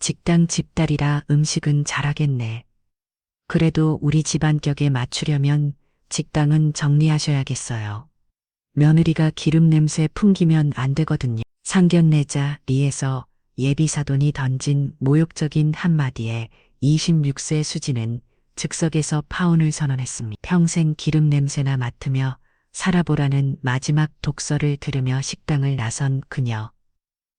직당 집딸이라 음식은 잘하겠네. 그래도 우리 집안 격에 맞추려면 직당은 정리하셔야겠어요. 며느리가 기름 냄새 풍기면 안 되거든요. 상견례자 리에서 예비사돈이 던진 모욕적인 한마디에 26세 수지는 즉석에서 파혼을 선언했습니다. 평생 기름 냄새나 맡으며 살아보라는 마지막 독서를 들으며 식당을 나선 그녀.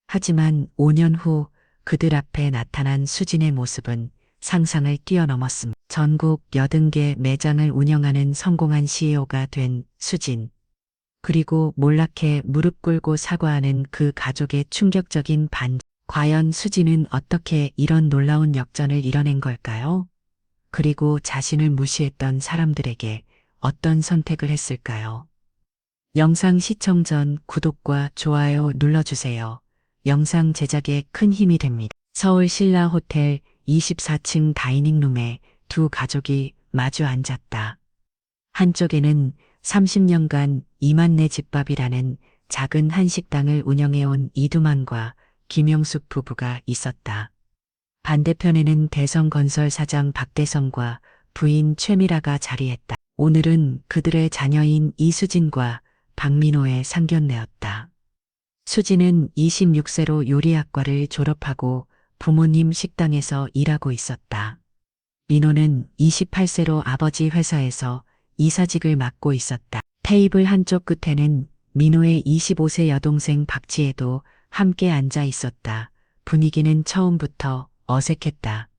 하지만 5년 후 그들 앞에 나타난 수진의 모습은 상상을 뛰어넘었습니다. 전국 80개 매장을 운영하는 성공한 CEO가 된 수진. 그리고 몰락해 무릎 꿇고 사과하는 그 가족의 충격적인 반전. 과연 수진은 어떻게 이런 놀라운 역전을 이뤄낸 걸까요? 그리고 자신을 무시했던 사람들에게 어떤 선택을 했을까요? 영상 시청 전 구독과 좋아요 눌러주세요. 영상 제작에 큰 힘이 됩니다. 서울 신라 호텔 24층 다이닝룸에 두 가족이 마주 앉았다. 한쪽에는 30년간 이만내 집밥이라는 작은 한식당을 운영해온 이두만과 김영숙 부부가 있었다. 반대편에는 대성건설 사장 박대성과 부인 최미라가 자리했다. 오늘은 그들의 자녀인 이수진과 박민호의 상견례였다. 수진은 26세로 요리학과를 졸업하고 부모님 식당에서 일하고 있었다. 민호는 28세로 아버지 회사에서 이사직을 맡고 있었다. 테이블 한쪽 끝에는 민호의 25세 여동생 박지혜도 함께 앉아 있었다. 분위기는 처음부터 어색했다.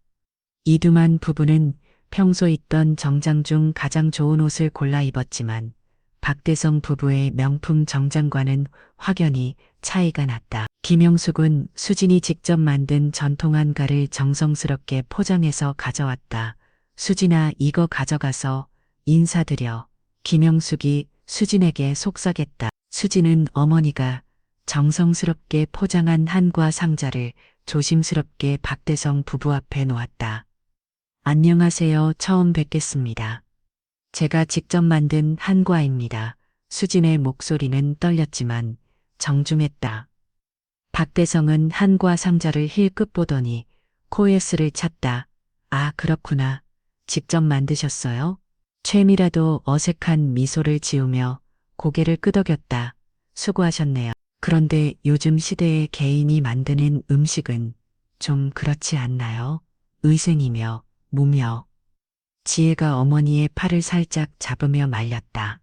이두만 부부는 평소 입던 정장 중 가장 좋은 옷을 골라 입었지만 박대성 부부의 명품 정장과는 확연히 차이가 났다. 김영숙은 수진이 직접 만든 전통 한가를 정성스럽게 포장해서 가져왔다. 수진아, 이거 가져가서 인사드려. 김영숙이 수진에게 속삭였다. 수진은 어머니가 정성스럽게 포장한 한과 상자를 조심스럽게 박대성 부부 앞에 놓았다. 안녕하세요. 처음 뵙겠습니다. 제가 직접 만든 한과입니다. 수진의 목소리는 떨렸지만 정중했다. 박대성은 한과 상자를 힐끗 보더니 코에스를 찼다. 아, 그렇구나. 직접 만드셨어요? 최미라도 어색한 미소를 지으며 고개를 끄덕였다. 수고하셨네요. 그런데 요즘 시대의 개인이 만드는 음식은 좀 그렇지 않나요? 의생이며 무며. 지혜가 어머니의 팔을 살짝 잡으며 말렸다.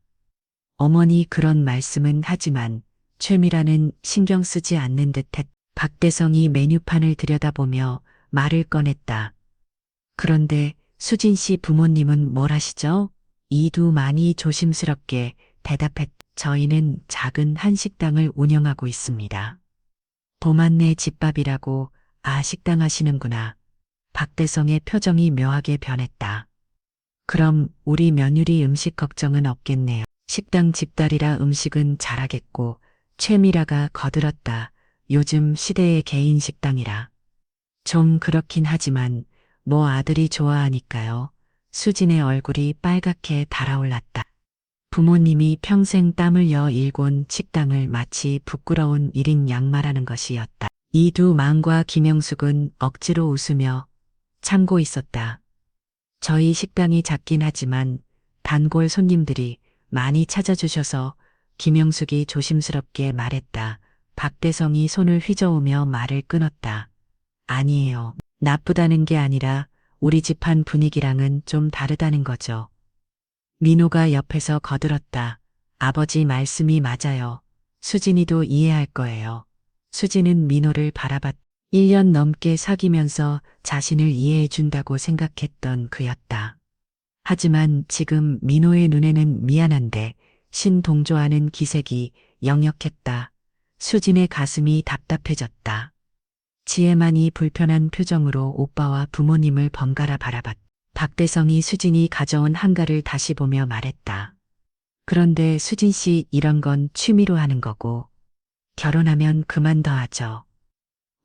어머니 그런 말씀은 하지만 최미라는 신경 쓰지 않는 듯했. 박대성이 메뉴판을 들여다보며 말을 꺼냈다. 그런데 수진 씨 부모님은 뭘 하시죠? 이두만이 조심스럽게 대답했다. 저희는 작은 한식당을 운영하고 있습니다. 도만네 집밥이라고. 아, 식당 하시는구나. 박대성의 표정이 묘하게 변했다. 그럼 우리 며느리 음식 걱정은 없겠네요. 식당 집딸이라 음식은 잘하겠고. 최미라가 거들었다. 요즘 시대의 개인 식당이라. 좀 그렇긴 하지만 뭐 아들이 좋아하니까요. 수진의 얼굴이 빨갛게 달아올랐다. 부모님이 평생 땀 흘려 일궈온 식당을 마치 부끄러운 일인 양 말하는 것이었다. 이두만과 김영숙은 억지로 웃으며 참고 있었다. 저희 식당이 작긴 하지만 단골 손님들이 많이 찾아주셔서. 김영숙이 조심스럽게 말했다. 박대성이 손을 휘저으며 말을 끊었다. 아니에요. 나쁘다는 게 아니라 우리 집안 분위기랑은 좀 다르다는 거죠. 민호가 옆에서 거들었다. 아버지 말씀이 맞아요. 수진이도 이해할 거예요. 수진은 민호를 바라봤다. 1년 넘게 사귀면서 자신을 이해해 준다고 생각했던 그였다. 하지만 지금 민호의 눈에는 미안한데 신동조하는 기색이 역력했다. 수진의 가슴이 답답해졌다. 지혜만이 불편한 표정으로 오빠와 부모님을 번갈아 바라봤다. 박대성이 수진이 가져온 한가를 다시 보며 말했다. 그런데 수진 씨 이런 건 취미로 하는 거고 결혼하면 그만 더 하죠.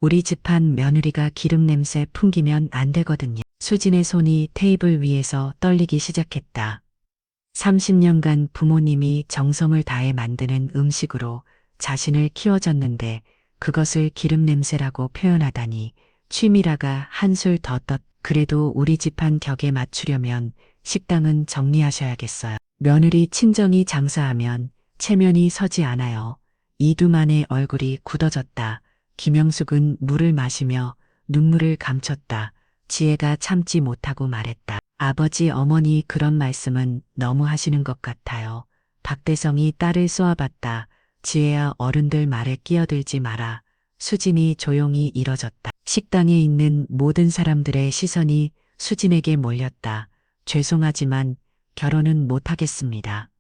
우리 집안 며느리가 기름 냄새 풍기면 안 되거든요. 수진의 손이 테이블 위에서 떨리기 시작했다. 30년간 부모님이 정성을 다해 만드는 음식으로 자신을 키워줬는데 그것을 기름 냄새라고 표현하다니 취미라가 한술 더 떴. 그래도 우리 집안 격에 맞추려면 식당은 정리하셔야겠어요. 며느리 친정이 장사하면 체면이 서지 않아요. 이두만의 얼굴이 굳어졌다. 김영숙은 물을 마시며 눈물을 감췄다. 지혜가 참지 못하고 말했다. 아버지 어머니 그런 말씀은 너무 하시는 것 같아요. 박대성이 딸을 쏘아봤다. 지혜야 어른들 말에 끼어들지 마라. 수진이 조용히 일어졌다. 식당에 있는 모든 사람들의 시선이 수진에게 몰렸다. 죄송하지만 결혼은 못하겠습니다.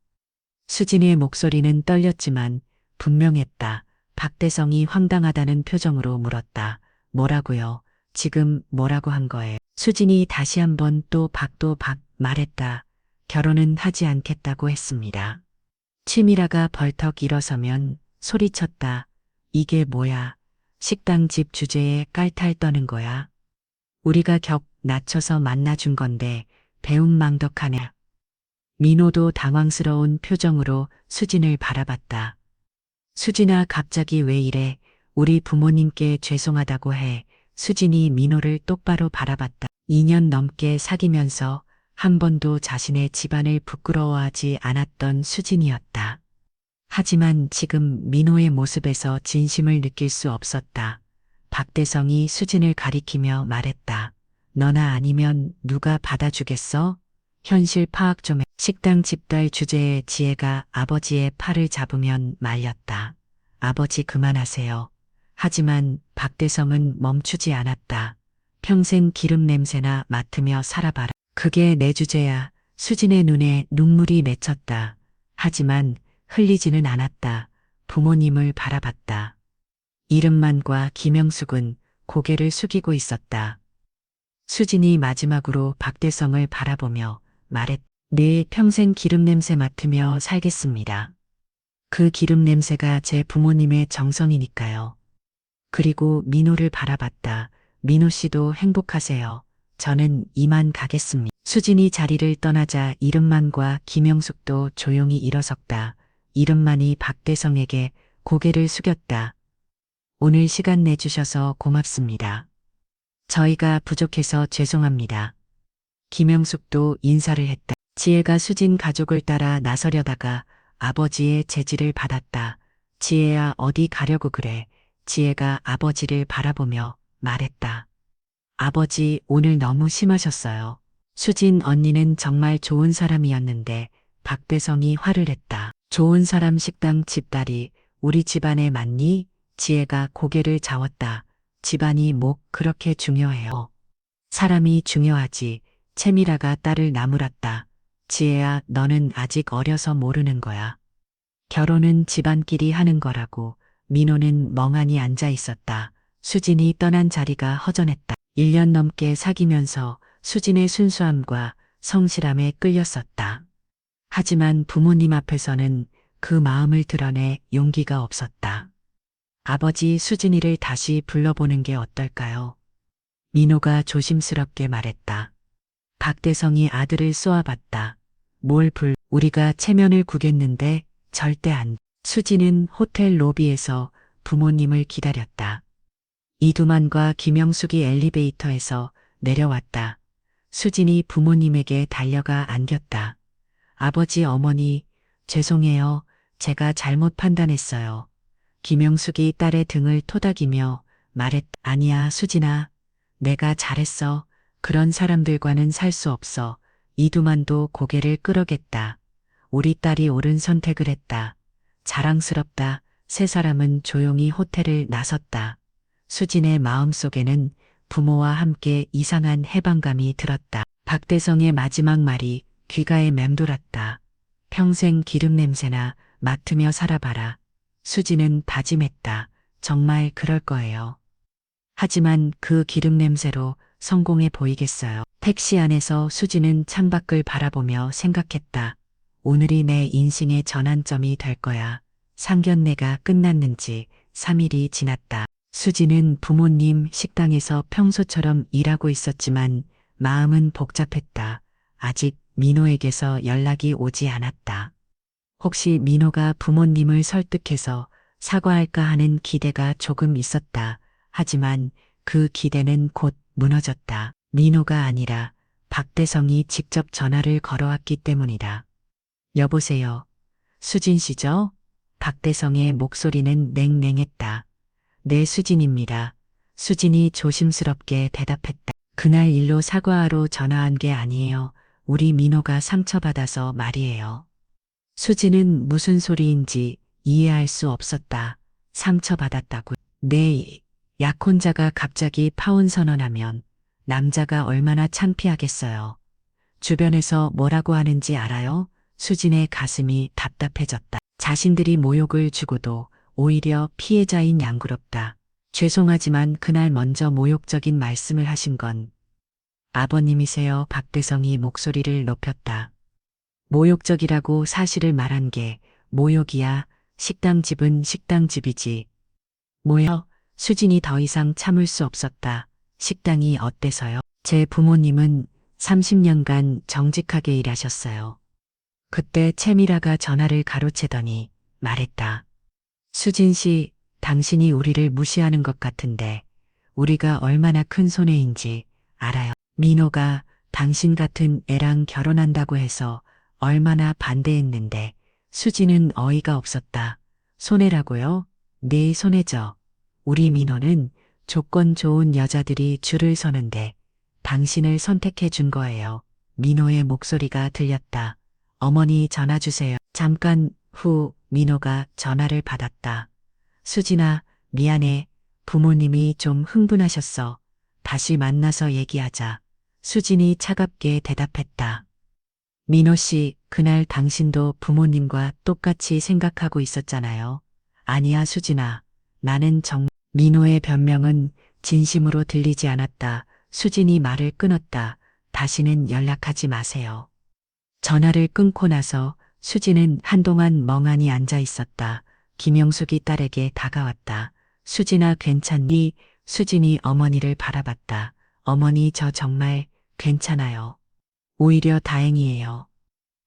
수진의 목소리는 떨렸지만 분명했다. 박대성이 황당하다는 표정으로 물었다. 뭐라고요? 지금 뭐라고 한 거예요? 수진이 다시 한번 또 말했다. 결혼은 하지 않겠다고 했습니다. 치미라가 벌떡 일어서면 소리쳤다. 이게 뭐야? 식당 집 주제에 깔탈 떠는 거야? 우리가 격 낮춰서 만나준 건데 배은망덕하네. 민호도 당황스러운 표정으로 수진을 바라봤다. 수진아 갑자기 왜 이래? 우리 부모님께 죄송하다고 해. 수진이 민호를 똑바로 바라봤다. 2년 넘게 사귀면서 한 번도 자신의 집안을 부끄러워하지 않았던 수진이었다. 하지만 지금 민호의 모습에서 진심을 느낄 수 없었다. 박대성이 수진을 가리키며 말했다. 너나 아니면 누가 받아주겠어? 현실 파악 좀 해. 식당 집달 주제에 지혜가 아버지의 팔을 잡으면 말렸다. 아버지 그만하세요. 하지만 박대성은 멈추지 않았다. 평생 기름 냄새나 맡으며 살아봐라. 그게 내 주제야. 수진의 눈에 눈물이 맺혔다. 하지만 흘리지는 않았다. 부모님을 바라봤다. 이름만과 김영숙은 고개를 숙이고 있었다. 수진이 마지막으로 박대성을 바라보며 네 평생 기름 냄새 맡으며 살겠습니다. 그 기름 냄새가 제 부모님의 정성이니까요. 그리고 민호를 바라봤다. 민호 씨도 행복하세요. 저는 이만 가겠습니다. 수진이 자리를 떠나자 이름만과 김영숙도 조용히 일어섰다. 이름만이 박대성에게 고개를 숙였다. 오늘 시간 내주셔서 고맙습니다. 저희가 부족해서 죄송합니다. 김영숙도 인사를 했다. 지혜가 수진 가족을 따라 나서려다가 아버지의 제지를 받았다. 지혜야 어디 가려고 그래. 지혜가 아버지를 바라보며 말했다. 아버지 오늘 너무 심하셨어요. 수진 언니는 정말 좋은 사람이었는데 박대성이 화를 냈다. 좋은 사람 식당 집딸이 우리 집안에 맞니? 지혜가 고개를 저었다. 집안이 뭐 그렇게 중요해요. 사람이 중요하지. 채미라가 딸을 나무랐다. 지혜야 너는 아직 어려서 모르는 거야. 결혼은 집안끼리 하는 거라고. 민호는 멍하니 앉아 있었다. 수진이 떠난 자리가 허전했다. 1년 넘게 사귀면서 수진의 순수함과 성실함에 끌렸었다. 하지만 부모님 앞에서는 그 마음을 드러내 용기가 없었다. 아버지 수진이를 다시 불러보는 게 어떨까요? 민호가 조심스럽게 말했다. 박대성이 아들을 쏘아봤다. 우리가 체면을 구겼는데 절대 안. 수진은 호텔 로비에서 부모님을 기다렸다. 이두만과 김영숙이 엘리베이터에서 내려왔다. 수진이 부모님에게 달려가 안겼다. 아버지 어머니 죄송해요. 제가 잘못 판단했어요. 김영숙이 딸의 등을 토닥이며 아니야 수진아. 내가 잘했어. 그런 사람들과는 살 수 없어. 이두만도 고개를 끄덕였다. 우리 딸이 옳은 선택을 했다. 자랑스럽다. 세 사람은 조용히 호텔을 나섰다. 수진의 마음속에는 부모와 함께 이상한 해방감이 들었다. 박대성의 마지막 말이 귀가에 맴돌았다. 평생 기름 냄새나 맡으며 살아봐라. 수진은 다짐했다. 정말 그럴 거예요. 하지만 그 기름 냄새로 성공해 보이겠어요. 택시 안에서 수진은 창밖을 바라보며 생각했다. 오늘이 내 인생의 전환점이 될 거야. 상견례가 끝났는지 3일이 지났다. 수진은 부모님 식당에서 평소처럼 일하고 있었지만 마음은 복잡했다. 아직 민호에게서 연락이 오지 않았다. 혹시 민호가 부모님을 설득해서 사과할까 하는 기대가 조금 있었다. 하지만 그 기대는 곧 무너졌다. 민호가 아니라 박대성이 직접 전화를 걸어왔기 때문이다. 여보세요. 수진 씨죠? 박대성의 목소리는 냉랭했다. 네, 수진입니다. 수진이 조심스럽게 대답했다. 그날 일로 사과하러 전화한 게 아니에요. 우리 민호가 상처받아서 말이에요. 수진은 무슨 소리인지 이해할 수 없었다. 상처받았다고. 네, 약혼자가 갑자기 파혼 선언하면 남자가 얼마나 창피하겠어요. 주변에서 뭐라고 하는지 알아요? 수진의 가슴이 답답해졌다. 자신들이 모욕을 주고도 오히려 피해자인 양구롭다. 죄송하지만 그날 먼저 모욕적인 말씀을 하신 건 아버님이세요. 박대성이 목소리를 높였다. 모욕적이라고 사실을 말한 게 모욕이야. 식당집은 식당집이지. 뭐요? 수진이 더 이상 참을 수 없었다. 식당이 어때서요? 제 부모님은 30년간 정직하게 일하셨어요. 그때 채미라가 전화를 가로채더니 말했다. 수진 씨, 당신이 우리를 무시하는 것 같은데 우리가 얼마나 큰 손해인지 알아요. 민호가 당신 같은 애랑 결혼한다고 해서 얼마나 반대했는데 수지는 어이가 없었다. 손해라고요? 네, 손해죠. 우리 민호는 조건 좋은 여자들이 줄을 서는데 당신을 선택해 준 거예요. 민호의 목소리가 들렸다. 어머니 전화 주세요. 잠깐 후 민호가 전화를 받았다. 수진아, 미안해. 부모님이 좀 흥분하셨어. 다시 만나서 얘기하자. 수진이 차갑게 대답했다. 민호 씨, 그날 당신도 부모님과 똑같이 생각하고 있었잖아요. 아니야, 수진아. 나는 민호의 변명은 진심으로 들리지 않았다. 수진이 말을 끊었다. 다시는 연락하지 마세요. 전화를 끊고 나서 수진은 한동안 멍하니 앉아 있었다. 김영숙이 딸에게 다가왔다. 수진아, 괜찮니? 수진이 어머니를 바라봤다. 어머니, 저 정말 괜찮아요. 오히려 다행이에요.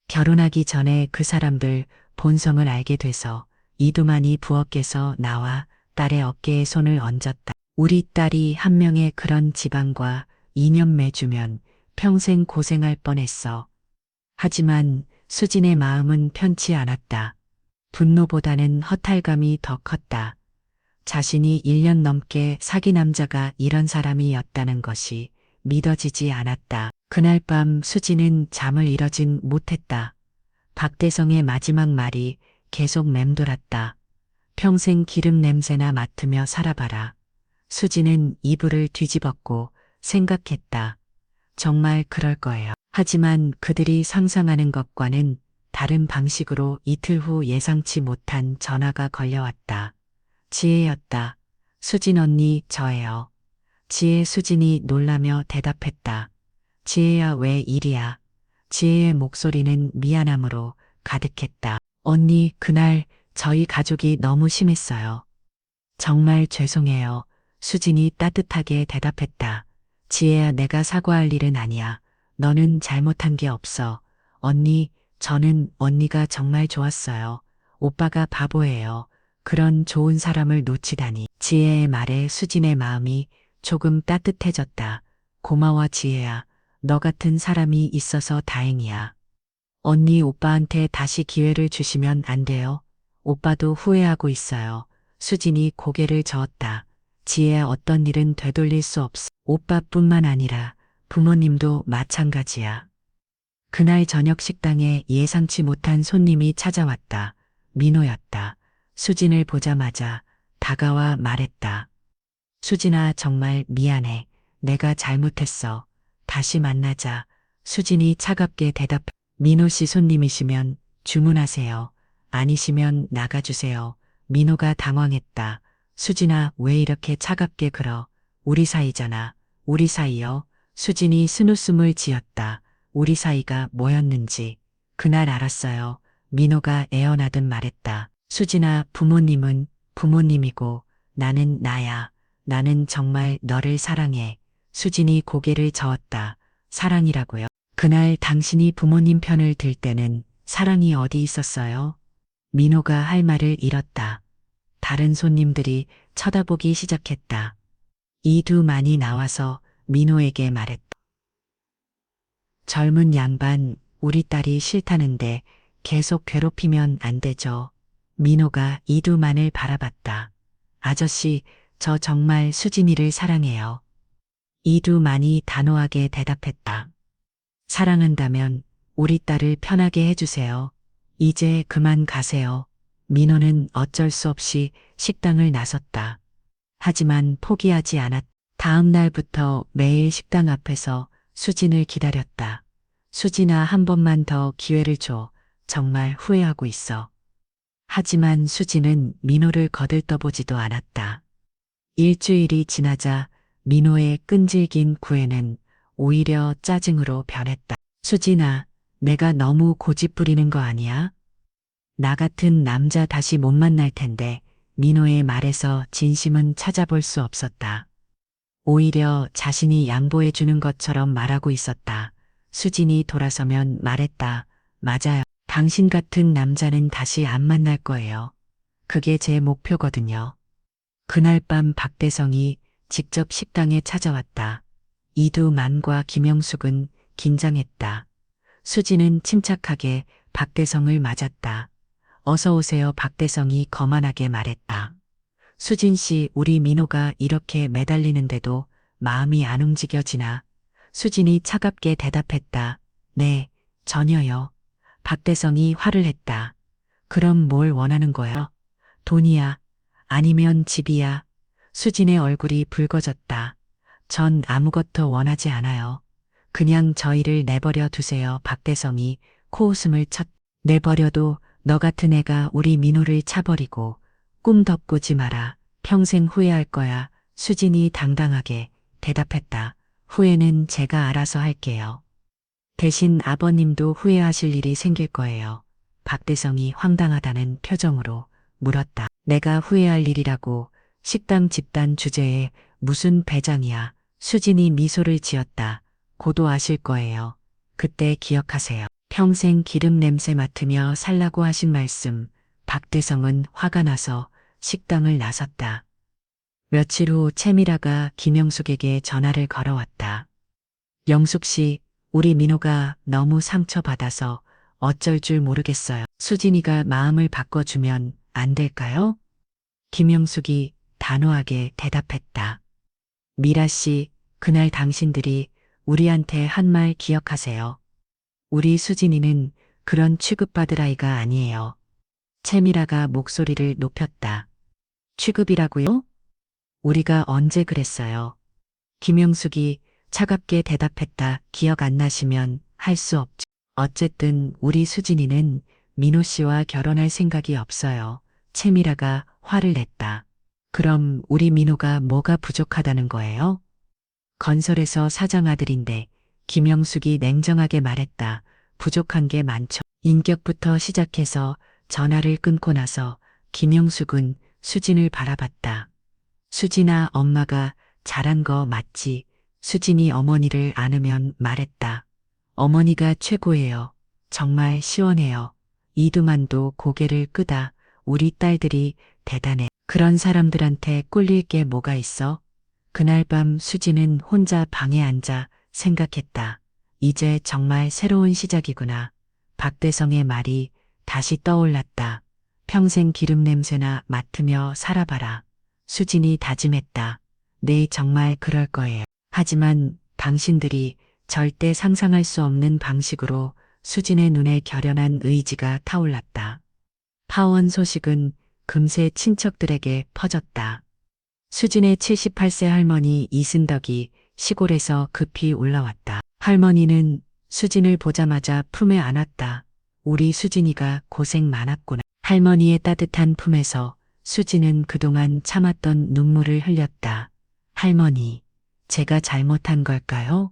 결혼하기 전에 그 사람들 본성을 알게 돼서 이두만이 부엌에서 나와 딸의 어깨에 손을 얹었다. 우리 딸이 한 명의 그런 집안과 인연 맺으면 평생 고생할 뻔했어. 하지만 수진의 마음은 편치 않았다. 분노보다는 허탈감이 더 컸다. 자신이 1년 넘게 사귄 남자가 이런 사람이었다는 것이 믿어지지 않았다. 그날 밤 수진은 잠을 이루진 못했다. 박대성의 마지막 말이 계속 맴돌았다. 평생 기름 냄새나 맡으며 살아봐라. 수진은 이불을 뒤집었고 생각했다. 정말 그럴 거예요. 하지만 그들이 상상하는 것과는 다른 방식으로 이틀 후 예상치 못한 전화가 걸려왔다. 지혜였다. 수진 언니, 저예요. 지혜. 수진이 놀라며 대답했다. 지혜야, 왜 이리야? 지혜의 목소리는 미안함으로 가득했다. 언니, 그날 저희 가족이 너무 심했어요. 정말 죄송해요. 수진이 따뜻하게 대답했다. 지혜야, 내가 사과할 일은 아니야. 너는 잘못한 게 없어. 언니, 저는 언니가 정말 좋았어요. 오빠가 바보예요. 그런 좋은 사람을 놓치다니. 지혜의 말에 수진의 마음이 조금 따뜻해졌다. 고마워, 지혜야. 너 같은 사람이 있어서 다행이야. 언니, 오빠한테 다시 기회를 주시면 안 돼요? 오빠도 후회하고 있어요. 수진이 고개를 저었다. 지혜야, 어떤 일은 되돌릴 수 없어. 오빠뿐만 아니라 부모님도 마찬가지야. 그날 저녁 식당에 예상치 못한 손님이 찾아왔다. 민호였다. 수진을 보자마자 다가와 말했다. 수진아, 정말 미안해. 내가 잘못했어. 다시 만나자. 수진이 차갑게 대답. 민호 씨, 손님이시면 주문하세요. 아니시면 나가주세요. 민호가 당황했다. 수진아, 왜 이렇게 차갑게 굴어? 우리 사이잖아. 우리 사이요. 수진이 스누숨을 지었다. 우리 사이가 뭐였는지 그날 알았어요. 민호가 애원하듯 말했다. 수진아, 부모님은 부모님이고 나는 나야. 나는 정말 너를 사랑해. 수진이 고개를 저었다. 사랑이라고요? 그날 당신이 부모님 편을 들 때는 사랑이 어디 있었어요? 민호가 할 말을 잃었다. 다른 손님들이 쳐다보기 시작했다. 이두만이 나와서 민호에게 말했다. 젊은 양반, 우리 딸이 싫다는데 계속 괴롭히면 안 되죠. 민호가 이두만을 바라봤다. 아저씨, 저 정말 수진이를 사랑해요. 이두만이 단호하게 대답했다. 사랑한다면 우리 딸을 편하게 해주세요. 이제 그만 가세요. 민호는 어쩔 수 없이 식당을 나섰다. 하지만 포기하지 않았다. 다음 날부터 매일 식당 앞에서 수진을 기다렸다. 수진아, 한 번만 더 기회를 줘. 정말 후회하고 있어. 하지만 수진은 민호를 거들떠보지도 않았다. 일주일이 지나자 민호의 끈질긴 구애는 오히려 짜증으로 변했다. 수진아, 내가 너무 고집부리는 거 아니야? 나 같은 남자 다시 못 만날 텐데. 민호의 말에서 진심은 찾아볼 수 없었다. 오히려 자신이 양보해 주는 것처럼 말하고 있었다. 수진이 돌아서면 말했다. 맞아요. 당신 같은 남자는 다시 안 만날 거예요. 그게 제 목표거든요. 그날 밤 박대성이 직접 식당에 찾아왔다. 이두만과 김영숙은 긴장했다. 수진은 침착하게 박대성을 맞았다. 어서 오세요. 박대성이 거만하게 말했다. 수진 씨, 우리 민호가 이렇게 매달리는데도 마음이 안 움직여지나? 수진이 차갑게 대답했다. 네, 전혀요. 박대성이 화를 했다. 그럼 뭘 원하는 거야? 돈이야? 아니면 집이야? 수진의 얼굴이 붉어졌다. 전 아무것도 원하지 않아요. 그냥 저희를 내버려 두세요. 박대성이 코웃음을 쳤. 내버려도 너 같은 애가 우리 민호를 차버리고 꿈 덮고지 마라. 평생 후회할 거야. 수진이 당당하게 대답했다. 후회는 제가 알아서 할게요. 대신 아버님도 후회하실 일이 생길 거예요. 박대성이 황당하다는 표정으로 물었다. 내가 후회할 일이라고? 식당 집단 주제에 무슨 배짱이야. 수진이 미소를 지었다. 고도 아실 거예요. 그때 기억하세요. 평생 기름 냄새 맡으며 살라고 하신 말씀. 박대성은 화가 나서 식당을 나섰다. 며칠 후 채미라가 김영숙에게 전화를 걸어왔다. 영숙 씨, 우리 민호가 너무 상처받아서 어쩔 줄 모르겠어요. 수진이가 마음을 바꿔주면 안 될까요? 김영숙이 단호하게 대답했다. 미라 씨, 그날 당신들이 우리한테 한 말 기억하세요. 우리 수진이는 그런 취급받을 아이가 아니에요. 채미라가 목소리를 높였다. 취급이라고요? 우리가 언제 그랬어요? 김영숙이 차갑게 대답했다. 기억 안 나시면 할 수 없죠. 어쨌든 우리 수진이는 민호 씨와 결혼할 생각이 없어요. 채미라가 화를 냈다. 그럼 우리 민호가 뭐가 부족하다는 거예요? 건설에서 사장 아들인데. 김영숙이 냉정하게 말했다. 부족한 게 많죠. 인격부터 시작해서 전화를 끊고 나서 김영숙은 수진을 바라봤다. 수진아, 엄마가 잘한 거 맞지? 수진이 어머니를 안으면 말했다. 어머니가 최고예요. 정말 시원해요. 이두만도 고개를 끄다. 우리 딸들이 대단해. 그런 사람들한테 꿀릴 게 뭐가 있어? 그날 밤 수진은 혼자 방에 앉아 생각했다. 이제 정말 새로운 시작이구나. 박대성의 말이 다시 떠올랐다. 평생 기름 냄새나 맡으며 살아봐라. 수진이 다짐했다. 네, 정말 그럴 거예요. 하지만 당신들이 절대 상상할 수 없는 방식으로 수진의 눈에 결연한 의지가 타올랐다. 파원 소식은 금세 친척들에게 퍼졌다. 수진의 78세 할머니 이순덕이 시골에서 급히 올라왔다. 할머니는 수진을 보자마자 품에 안았다. 우리 수진이가 고생 많았구나. 할머니의 따뜻한 품에서 수진은 그동안 참았던 눈물을 흘렸다. 할머니, 제가 잘못한 걸까요?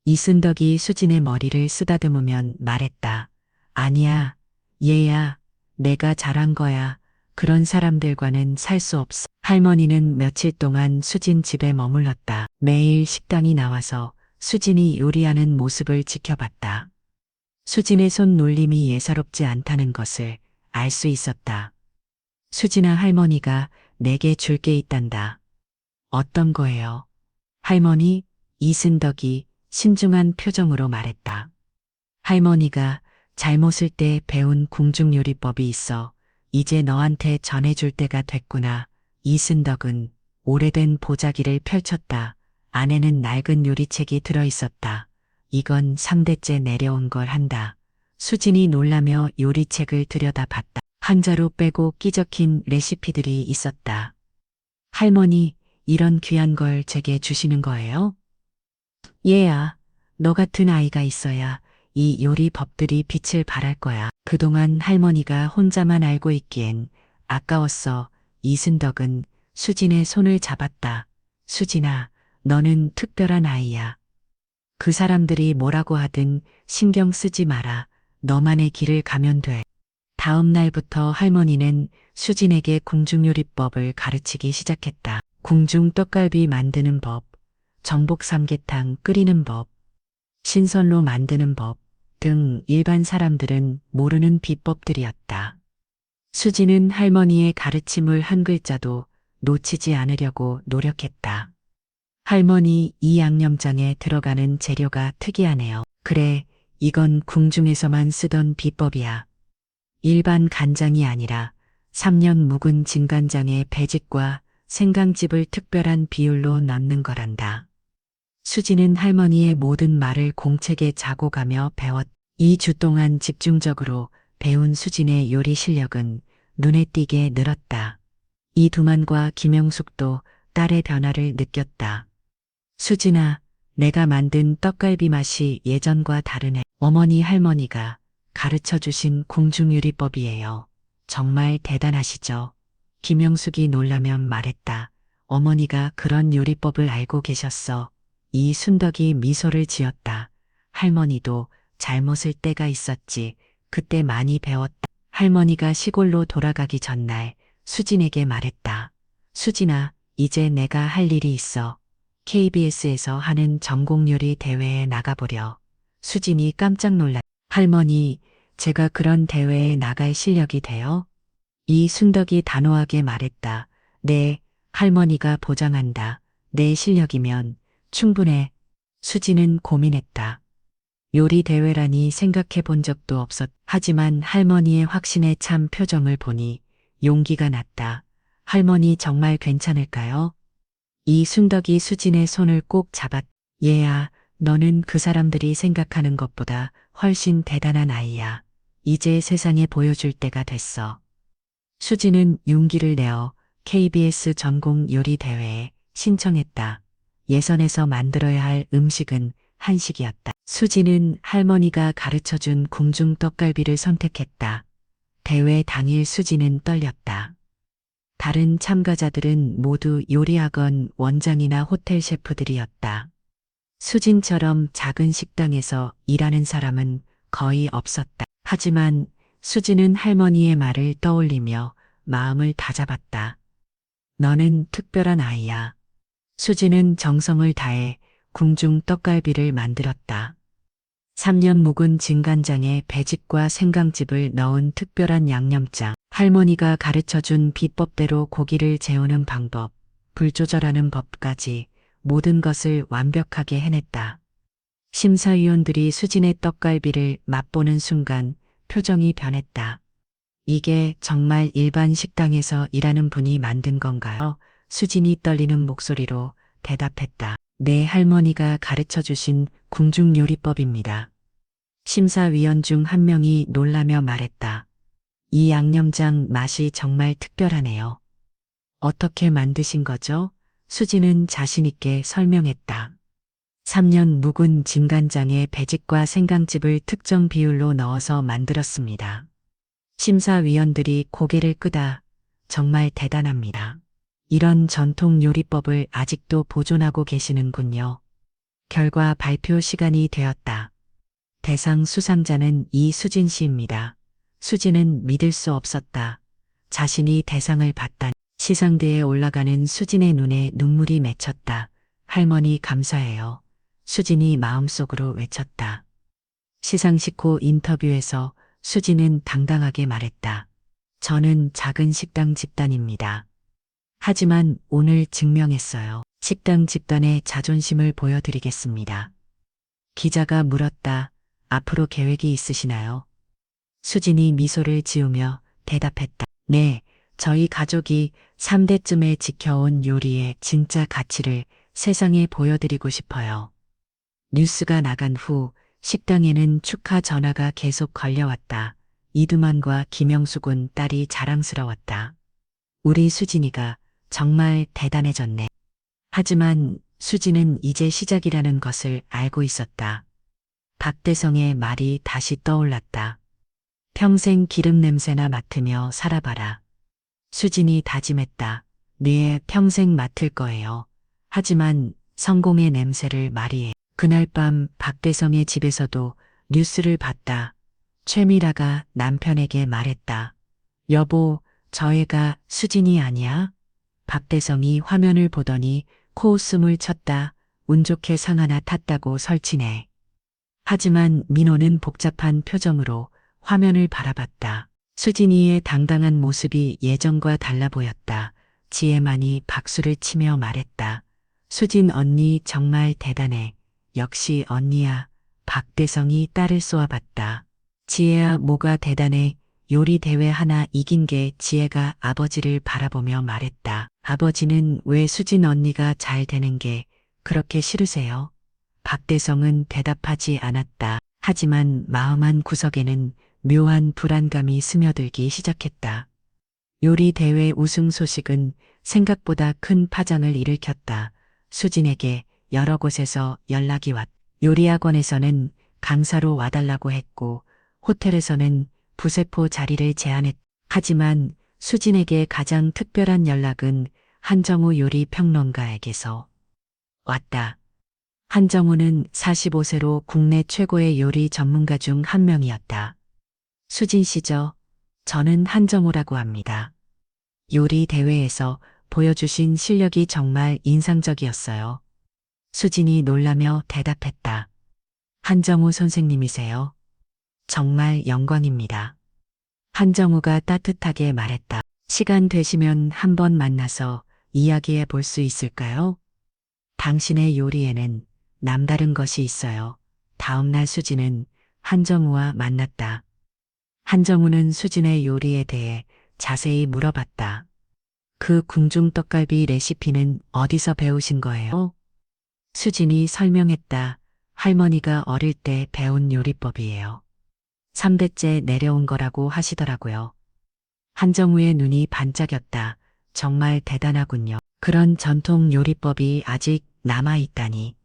이순덕이 수진의 머리를 쓰다듬으면 말했다. 아니야, 얘야, 내가 잘한 거야. 그런 사람들과는 살 수 없어. 할머니는 며칠 동안 수진 집에 머물렀다. 매일 식당이 나와서 수진이 요리하는 모습을 지켜봤다. 수진의 손 놀림이 예사롭지 않다는 것을 알 수 있었다. 수진아, 할머니가 내게 줄 게 있단다. 어떤 거예요? 할머니, 이순덕이 신중한 표정으로 말했다. 할머니가 잘못을 때 배운 궁중요리법이 있어 이제 너한테 전해줄 때가 됐구나. 이순덕은 오래된 보자기를 펼쳤다. 안에는 낡은 요리책이 들어있었다. 이건 3대째 내려온 걸 한다. 수진이 놀라며 요리책을 들여다봤다. 한자로 빼고 끼적힌 레시피들이 있었다. 할머니, 이런 귀한 걸 제게 주시는 거예요? 얘야, 너 같은 아이가 있어야 이 요리 법들이 빛을 발할 거야. 그동안 할머니가 혼자만 알고 있기엔 아까웠어. 이순덕은 수진의 손을 잡았다. 수진아, 너는 특별한 아이야. 그 사람들이 뭐라고 하든 신경 쓰지 마라. 너만의 길을 가면 돼. 다음 날부터 할머니는 수진에게 궁중요리법을 가르치기 시작했다. 궁중 떡갈비 만드는 법, 전복 삼계탕 끓이는 법, 신선로 만드는 법 등 일반 사람들은 모르는 비법들이었다. 수진은 할머니의 가르침을 한 글자도 놓치지 않으려고 노력했다. 할머니, 이 양념장에 들어가는 재료가 특이하네요. 그래, 이건 궁중에서만 쓰던 비법이야. 일반 간장이 아니라 3년 묵은 진간장에 배즙과 생강즙을 특별한 비율로 넣는 거란다. 수지는 할머니의 모든 말을 공책에 자고가며 배웠다. 2주 동안 집중적으로 배운 수진의 요리 실력은 눈에 띄게 늘었다. 이두만과 김영숙도 딸의 변화를 느꼈다. 수진아, 내가 만든 떡갈비 맛이 예전과 다르네. 어머니 할머니가 가르쳐 주신 궁중요리법이에요. 정말 대단하시죠? 김영숙이 놀라면 말했다. 어머니가 그런 요리법을 알고 계셨어. 이순덕이 미소를 지었다. 할머니도 잘못을 때가 있었지. 그때 많이 배웠다. 할머니가 시골로 돌아가기 전날 수진에게 말했다. 수진아, 이제 내가 할 일이 있어. KBS에서 하는 전국요리 대회에 나가보려. 수진이 깜짝 놀랐다. 할머니, 제가 그런 대회에 나갈 실력이 돼요? 이순덕이 단호하게 말했다. 네, 할머니가 보장한다. 내 실력이면 충분해. 수진은 고민했다. 요리 대회라니 생각해 본 적도 없었. 하지만 할머니의 확신에 찬 표정을 보니 용기가 났다. 할머니 정말 괜찮을까요? 이순덕이 수진의 손을 꼭 잡았. 얘야, 너는 그 사람들이 생각하는 것보다 훨씬 대단한 아이야. 이제 세상에 보여줄 때가 됐어. 수진은 용기를 내어 KBS 전국 요리 대회에 신청했다. 예선에서 만들어야 할 음식은 한식이었다. 수진은 할머니가 가르쳐준 궁중 떡갈비를 선택했다. 대회 당일 수진은 떨렸다. 다른 참가자들은 모두 요리학원 원장이나 호텔 셰프들이었다. 수진처럼 작은 식당에서 일하는 사람은 거의 없었다. 하지만 수진은 할머니의 말을 떠올리며 마음을 다잡았다. 너는 특별한 아이야. 수진은 정성을 다해 궁중 떡갈비를 만들었다. 3년 묵은 진간장에 배즙과 생강즙을 넣은 특별한 양념장, 할머니가 가르쳐준 비법대로 고기를 재우는 방법, 불 조절하는 법까지 모든 것을 완벽하게 해냈다. 심사위원들이 수진의 떡갈비를 맛보는 순간 표정이 변했다. 이게 정말 일반 식당에서 일하는 분이 만든 건가요? 수진이 떨리는 목소리로 대답했다. 네, 할머니가 가르쳐 주신 궁중요리법입니다. 심사위원 중 한 명이 놀라며 말했다. 이 양념장 맛이 정말 특별하네요. 어떻게 만드신 거죠? 수진은 자신있게 설명했다. 3년 묵은 진간장에 배즙과 생강즙을 특정 비율로 넣어서 만들었습니다. 심사위원들이 고개를 끄다 정말 대단합니다. 이런 전통 요리법을 아직도 보존하고 계시는군요. 결과 발표 시간이 되었다. 대상 수상자는 이수진 씨입니다. 수진은 믿을 수 없었다. 자신이 대상을 받다니. 시상대에 올라가는 수진의 눈에 눈물이 맺혔다. 할머니 감사해요. 수진이 마음속으로 외쳤다. 시상식 후 인터뷰에서 수진은 당당하게 말했다. 저는 작은 식당 집단입니다. 하지만 오늘 증명했어요. 식당 집단의 자존심을 보여드리겠습니다. 기자가 물었다. 앞으로 계획이 있으시나요? 수진이 미소를 지으며 대답했다. 네, 저희 가족이 3대쯤에 지켜온 요리의 진짜 가치를 세상에 보여드리고 싶어요. 뉴스가 나간 후 식당에는 축하 전화가 계속 걸려왔다. 이두만과 김영숙은 딸이 자랑스러웠다. 우리 수진이가 정말 대단해졌네. 하지만 수진은 이제 시작이라는 것을 알고 있었다. 박대성의 말이 다시 떠올랐다. 평생 기름 냄새나 맡으며 살아봐라. 수진이 다짐했다. 네, 평생 맡을 거예요. 하지만 성공의 냄새를 말이해. 그날 밤 박대성의 집에서도 뉴스를 봤다. 최미라가 남편에게 말했다. 여보, 저 애가 수진이 아니야? 박대성이 화면을 보더니 코웃음을 쳤다. 운 좋게 상 하나 탔다고 설치네. 하지만 민호는 복잡한 표정으로 화면을 바라봤다. 수진이의 당당한 모습이 예전과 달라 보였다. 지혜만이 박수를 치며 말했다. 수진 언니 정말 대단해. 역시 언니야. 박대성이 딸을 쏘아봤다. 지혜야, 뭐가 대단해. 요리 대회 하나 이긴 게. 지혜가 아버지를 바라보며 말했다. 아버지는 왜 수진 언니가 잘 되는 게 그렇게 싫으세요? 박대성은 대답하지 않았다. 하지만 마음 한 구석에는 묘한 불안감이 스며들기 시작했다. 요리 대회 우승 소식은 생각보다 큰 파장을 일으켰다. 수진에게 여러 곳에서 연락이 왔다. 요리학원에서는 강사로 와달라고 했고 호텔에서는 부세포 자리를 제안했다. 하지만 수진에게 가장 특별한 연락은 한정우 요리 평론가에게서 왔다. 한정우는 45세로 국내 최고의 요리 전문가 중 한 명이었다. 수진 씨죠? 저는 한정우라고 합니다. 요리 대회에서 보여주신 실력이 정말 인상적이었어요. 수진이 놀라며 대답했다. 한정우 선생님이세요? 정말 영광입니다. 한정우가 따뜻하게 말했다. 시간 되시면 한번 만나서 이야기해 볼 수 있을까요? 당신의 요리에는 남다른 것이 있어요. 다음날 수진은 한정우와 만났다. 한정우는 수진의 요리에 대해 자세히 물어봤다. 그 궁중 떡갈비 레시피는 어디서 배우신 거예요? 수진이 설명했다. 할머니가 어릴 때 배운 요리법이에요. 3대째 내려온 거라고 하시더라고요. 한정우의 눈이 반짝였다. 정말 대단하군요. 그런 전통 요리법이 아직 남아있다니.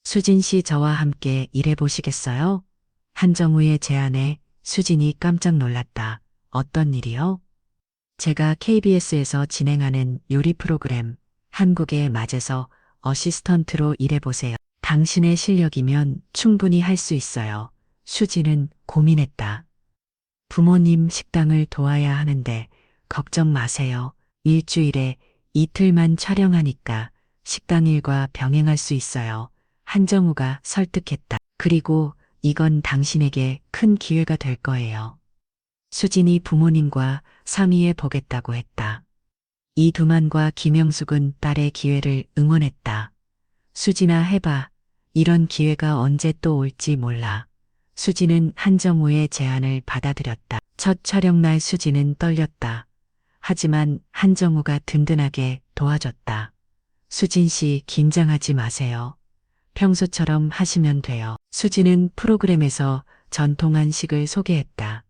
수진 씨 저와 함께 일해보시겠어요? 한정우의 제안에 수진이 깜짝 놀랐다. 어떤 일이요? 제가 KBS에서 진행하는 요리 프로그램 한국의 맛에서 어시스턴트로 일해보세요. 당신의 실력이면 충분히 할 수 있어요. 수진은 고민했다. 부모님 식당을 도와야 하는데 걱정 마세요. 일주일에 이틀만 촬영하니까 식당 일과 병행할 수 있어요. 한정우가 설득했다. 그리고 이건 당신에게 큰 기회가 될 거예요. 수진이 부모님과 상의해 보겠다고 했다. 이두만과 김영숙은 딸의 기회를 응원했다. 수진아 해봐. 이런 기회가 언제 또 올지 몰라. 수진은 한정우의 제안을 받아들였다. 첫 촬영날 수진은 떨렸다. 하지만 한정우가 든든하게 도와줬다. 수진 씨 긴장하지 마세요. 평소처럼 하시면 돼요. 수진은 프로그램에서 전통 한식을 소개했다.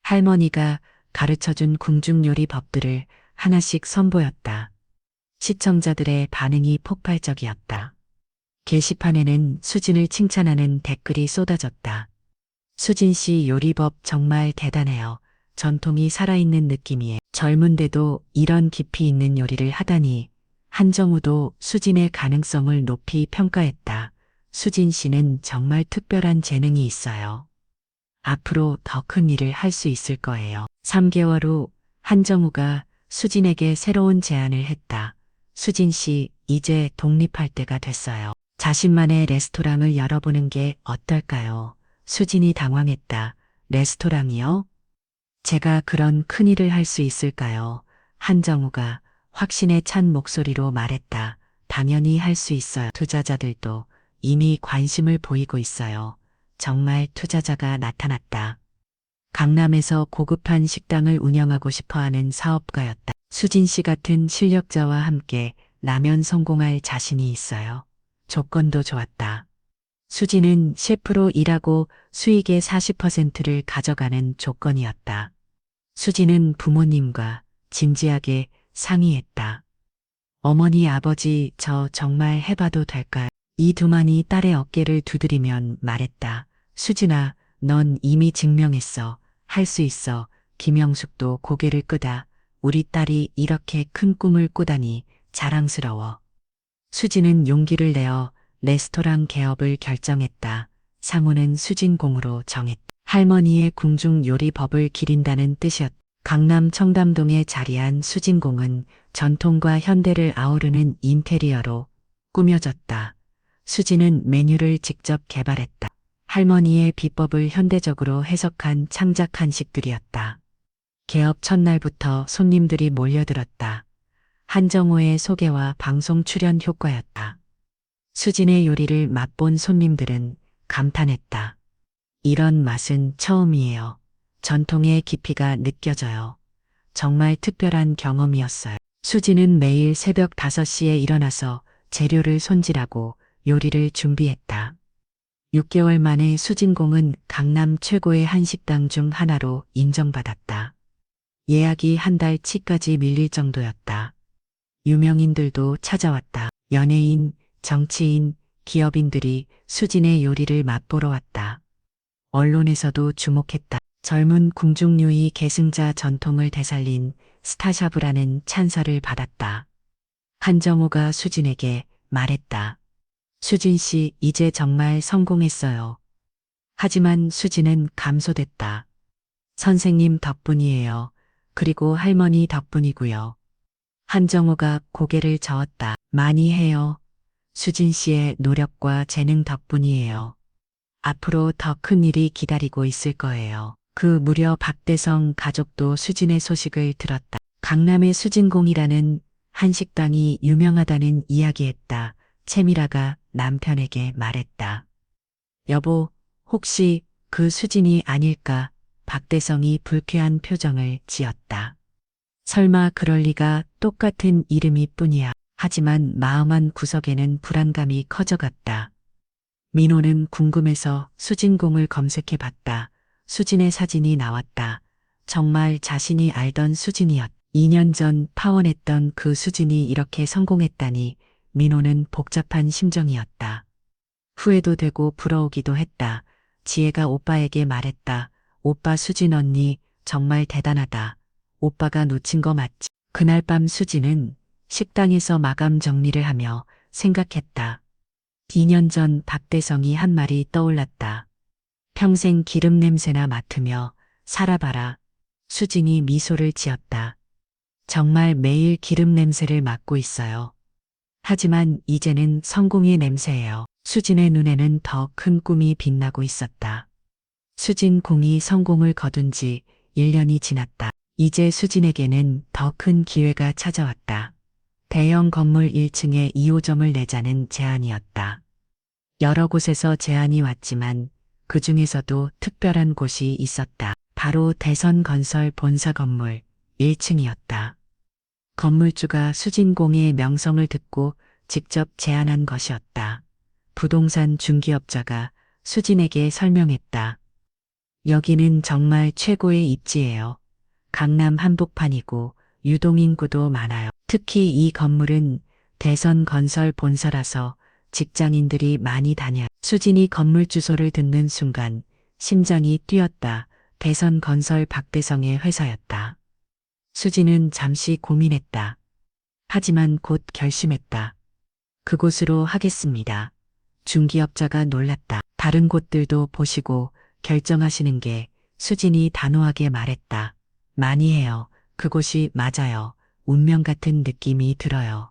할머니가 가르쳐준 궁중 요리 법들을 하나씩 선보였다. 시청자들의 반응이 폭발적이었다. 게시판에는 수진을 칭찬하는 댓글이 쏟아졌다. 수진 씨 요리법 정말 대단해요. 전통이 살아있는 느낌이에요. 젊은데도 이런 깊이 있는 요리를 하다니. 한정우도 수진의 가능성을 높이 평가했다. 수진 씨는 정말 특별한 재능이 있어요. 앞으로 더 큰 일을 할 수 있을 거예요. 3개월 후 한정우가 수진에게 새로운 제안을 했다. 수진 씨, 이제 독립할 때가 됐어요. 자신만의 레스토랑을 열어보는 게 어떨까요? 수진이 당황했다. 레스토랑이요? 제가 그런 큰일을 할 수 있을까요? 한정우가 확신에 찬 목소리로 말했다. 당연히 할 수 있어요. 투자자들도 이미 관심을 보이고 있어요. 정말 투자자가 나타났다. 강남에서 고급한 식당을 운영하고 싶어 하는 사업가였다. 수진 씨 같은 실력자와 함께 라면 성공할 자신이 있어요. 조건도 좋았다. 수진은 셰프로 일하고 수익의 40%를 가져가는 조건이었다. 수진은 부모님과 진지하게 상의했다. 어머니, 아버지, 저 정말 해봐도 될까요? 이 두만이 딸의 어깨를 두드리면 말했다. 수진아, 넌 이미 증명했어. 할 수 있어. 김영숙도 고개를 끄다. 우리 딸이 이렇게 큰 꿈을 꾸다니 자랑스러워. 수진은 용기를 내어 레스토랑 개업을 결정했다. 상호는 수진공으로 정했다. 할머니의 궁중 요리법을 기린다는 뜻이었다. 강남 청담동에 자리한 수진공은 전통과 현대를 아우르는 인테리어로 꾸며졌다. 수진은 메뉴를 직접 개발했다. 할머니의 비법을 현대적으로 해석한 창작 한식들이었다. 개업 첫날부터 손님들이 몰려들었다. 한정호의 소개와 방송 출연 효과였다. 수진의 요리를 맛본 손님들은 감탄했다. 이런 맛은 처음이에요. 전통의 깊이가 느껴져요. 정말 특별한 경험이었어요. 수진은 매일 새벽 5시에 일어나서 재료를 손질하고 요리를 준비했다. 6개월 만에 수진공은 강남 최고의 한식당 중 하나로 인정받았다. 예약이 한 달치까지 밀릴 정도였다. 유명인들도 찾아왔다. 연예인, 정치인, 기업인들이 수진의 요리를 맛보러 왔다. 언론에서도 주목했다. 젊은 궁중요리 계승자 전통을 되살린 스타샤브라는 찬사를 받았다. 한정우가 수진에게 말했다. 수진 씨, 이제 정말 성공했어요. 하지만 수진은 감소됐다. 선생님 덕분이에요. 그리고 할머니 덕분이고요. 한정우가 고개를 저었다. 많이 해요. 수진 씨의 노력과 재능 덕분이에요. 앞으로 더 큰 일이 기다리고 있을 거예요. 그 무렵 박대성 가족도 수진의 소식을 들었다. 강남의 수진공이라는 한식당이 유명하다는 이야기했다. 채미라가 남편에게 말했다. 여보, 혹시 그 수진이 아닐까? 박대성이 불쾌한 표정을 지었다. 설마 그럴 리가, 똑같은 이름이 뿐이야. 하지만 마음 한 구석에는 불안감이 커져갔다. 민호는 궁금해서 수진공을 검색해 봤다. 수진의 사진이 나왔다. 정말 자신이 알던 수진이었다. 2년 전 파혼했던 그 수진이 이렇게 성공했다니 민호는 복잡한 심정이었다. 후회도 되고 부러우기도 했다. 지혜가 오빠에게 말했다. 오빠, 수진 언니 정말 대단하다. 오빠가 놓친 거 맞지? 그날 밤 수진은 식당에서 마감 정리를 하며 생각했다. 2년 전 박대성이 한 말이 떠올랐다. 평생 기름 냄새나 맡으며 살아봐라. 수진이 미소를 지었다. 정말 매일 기름 냄새를 맡고 있어요. 하지만 이제는 성공의 냄새예요. 수진의 눈에는 더 큰 꿈이 빛나고 있었다. 수진 공이 성공을 거둔 지 1년이 지났다. 이제 수진에게는 더 큰 기회가 찾아왔다. 대형 건물 1층에 2호점을 내자는 제안이었다. 여러 곳에서 제안이 왔지만 그 중에서도 특별한 곳이 있었다. 바로 대선건설 본사 건물 1층이었다. 건물주가 수진공의 명성을 듣고 직접 제안한 것이었다. 부동산 중개업자가 수진에게 설명했다. 여기는 정말 최고의 입지예요. 강남 한복판이고 유동인구도 많아요. 특히 이 건물은 대선건설 본사라서 직장인들이 많이 다녀. 수진이 건물 주소를 듣는 순간 심장이 뛰었다. 대선건설 박대성의 회사였다. 수진은 잠시 고민했다. 하지만 곧 결심했다. 그곳으로 하겠습니다. 중개업자가 놀랐다. 다른 곳들도 보시고 결정하시는 게, 수진이 단호하게 말했다. 많이 해요. 그곳이 맞아요. 운명 같은 느낌이 들어요.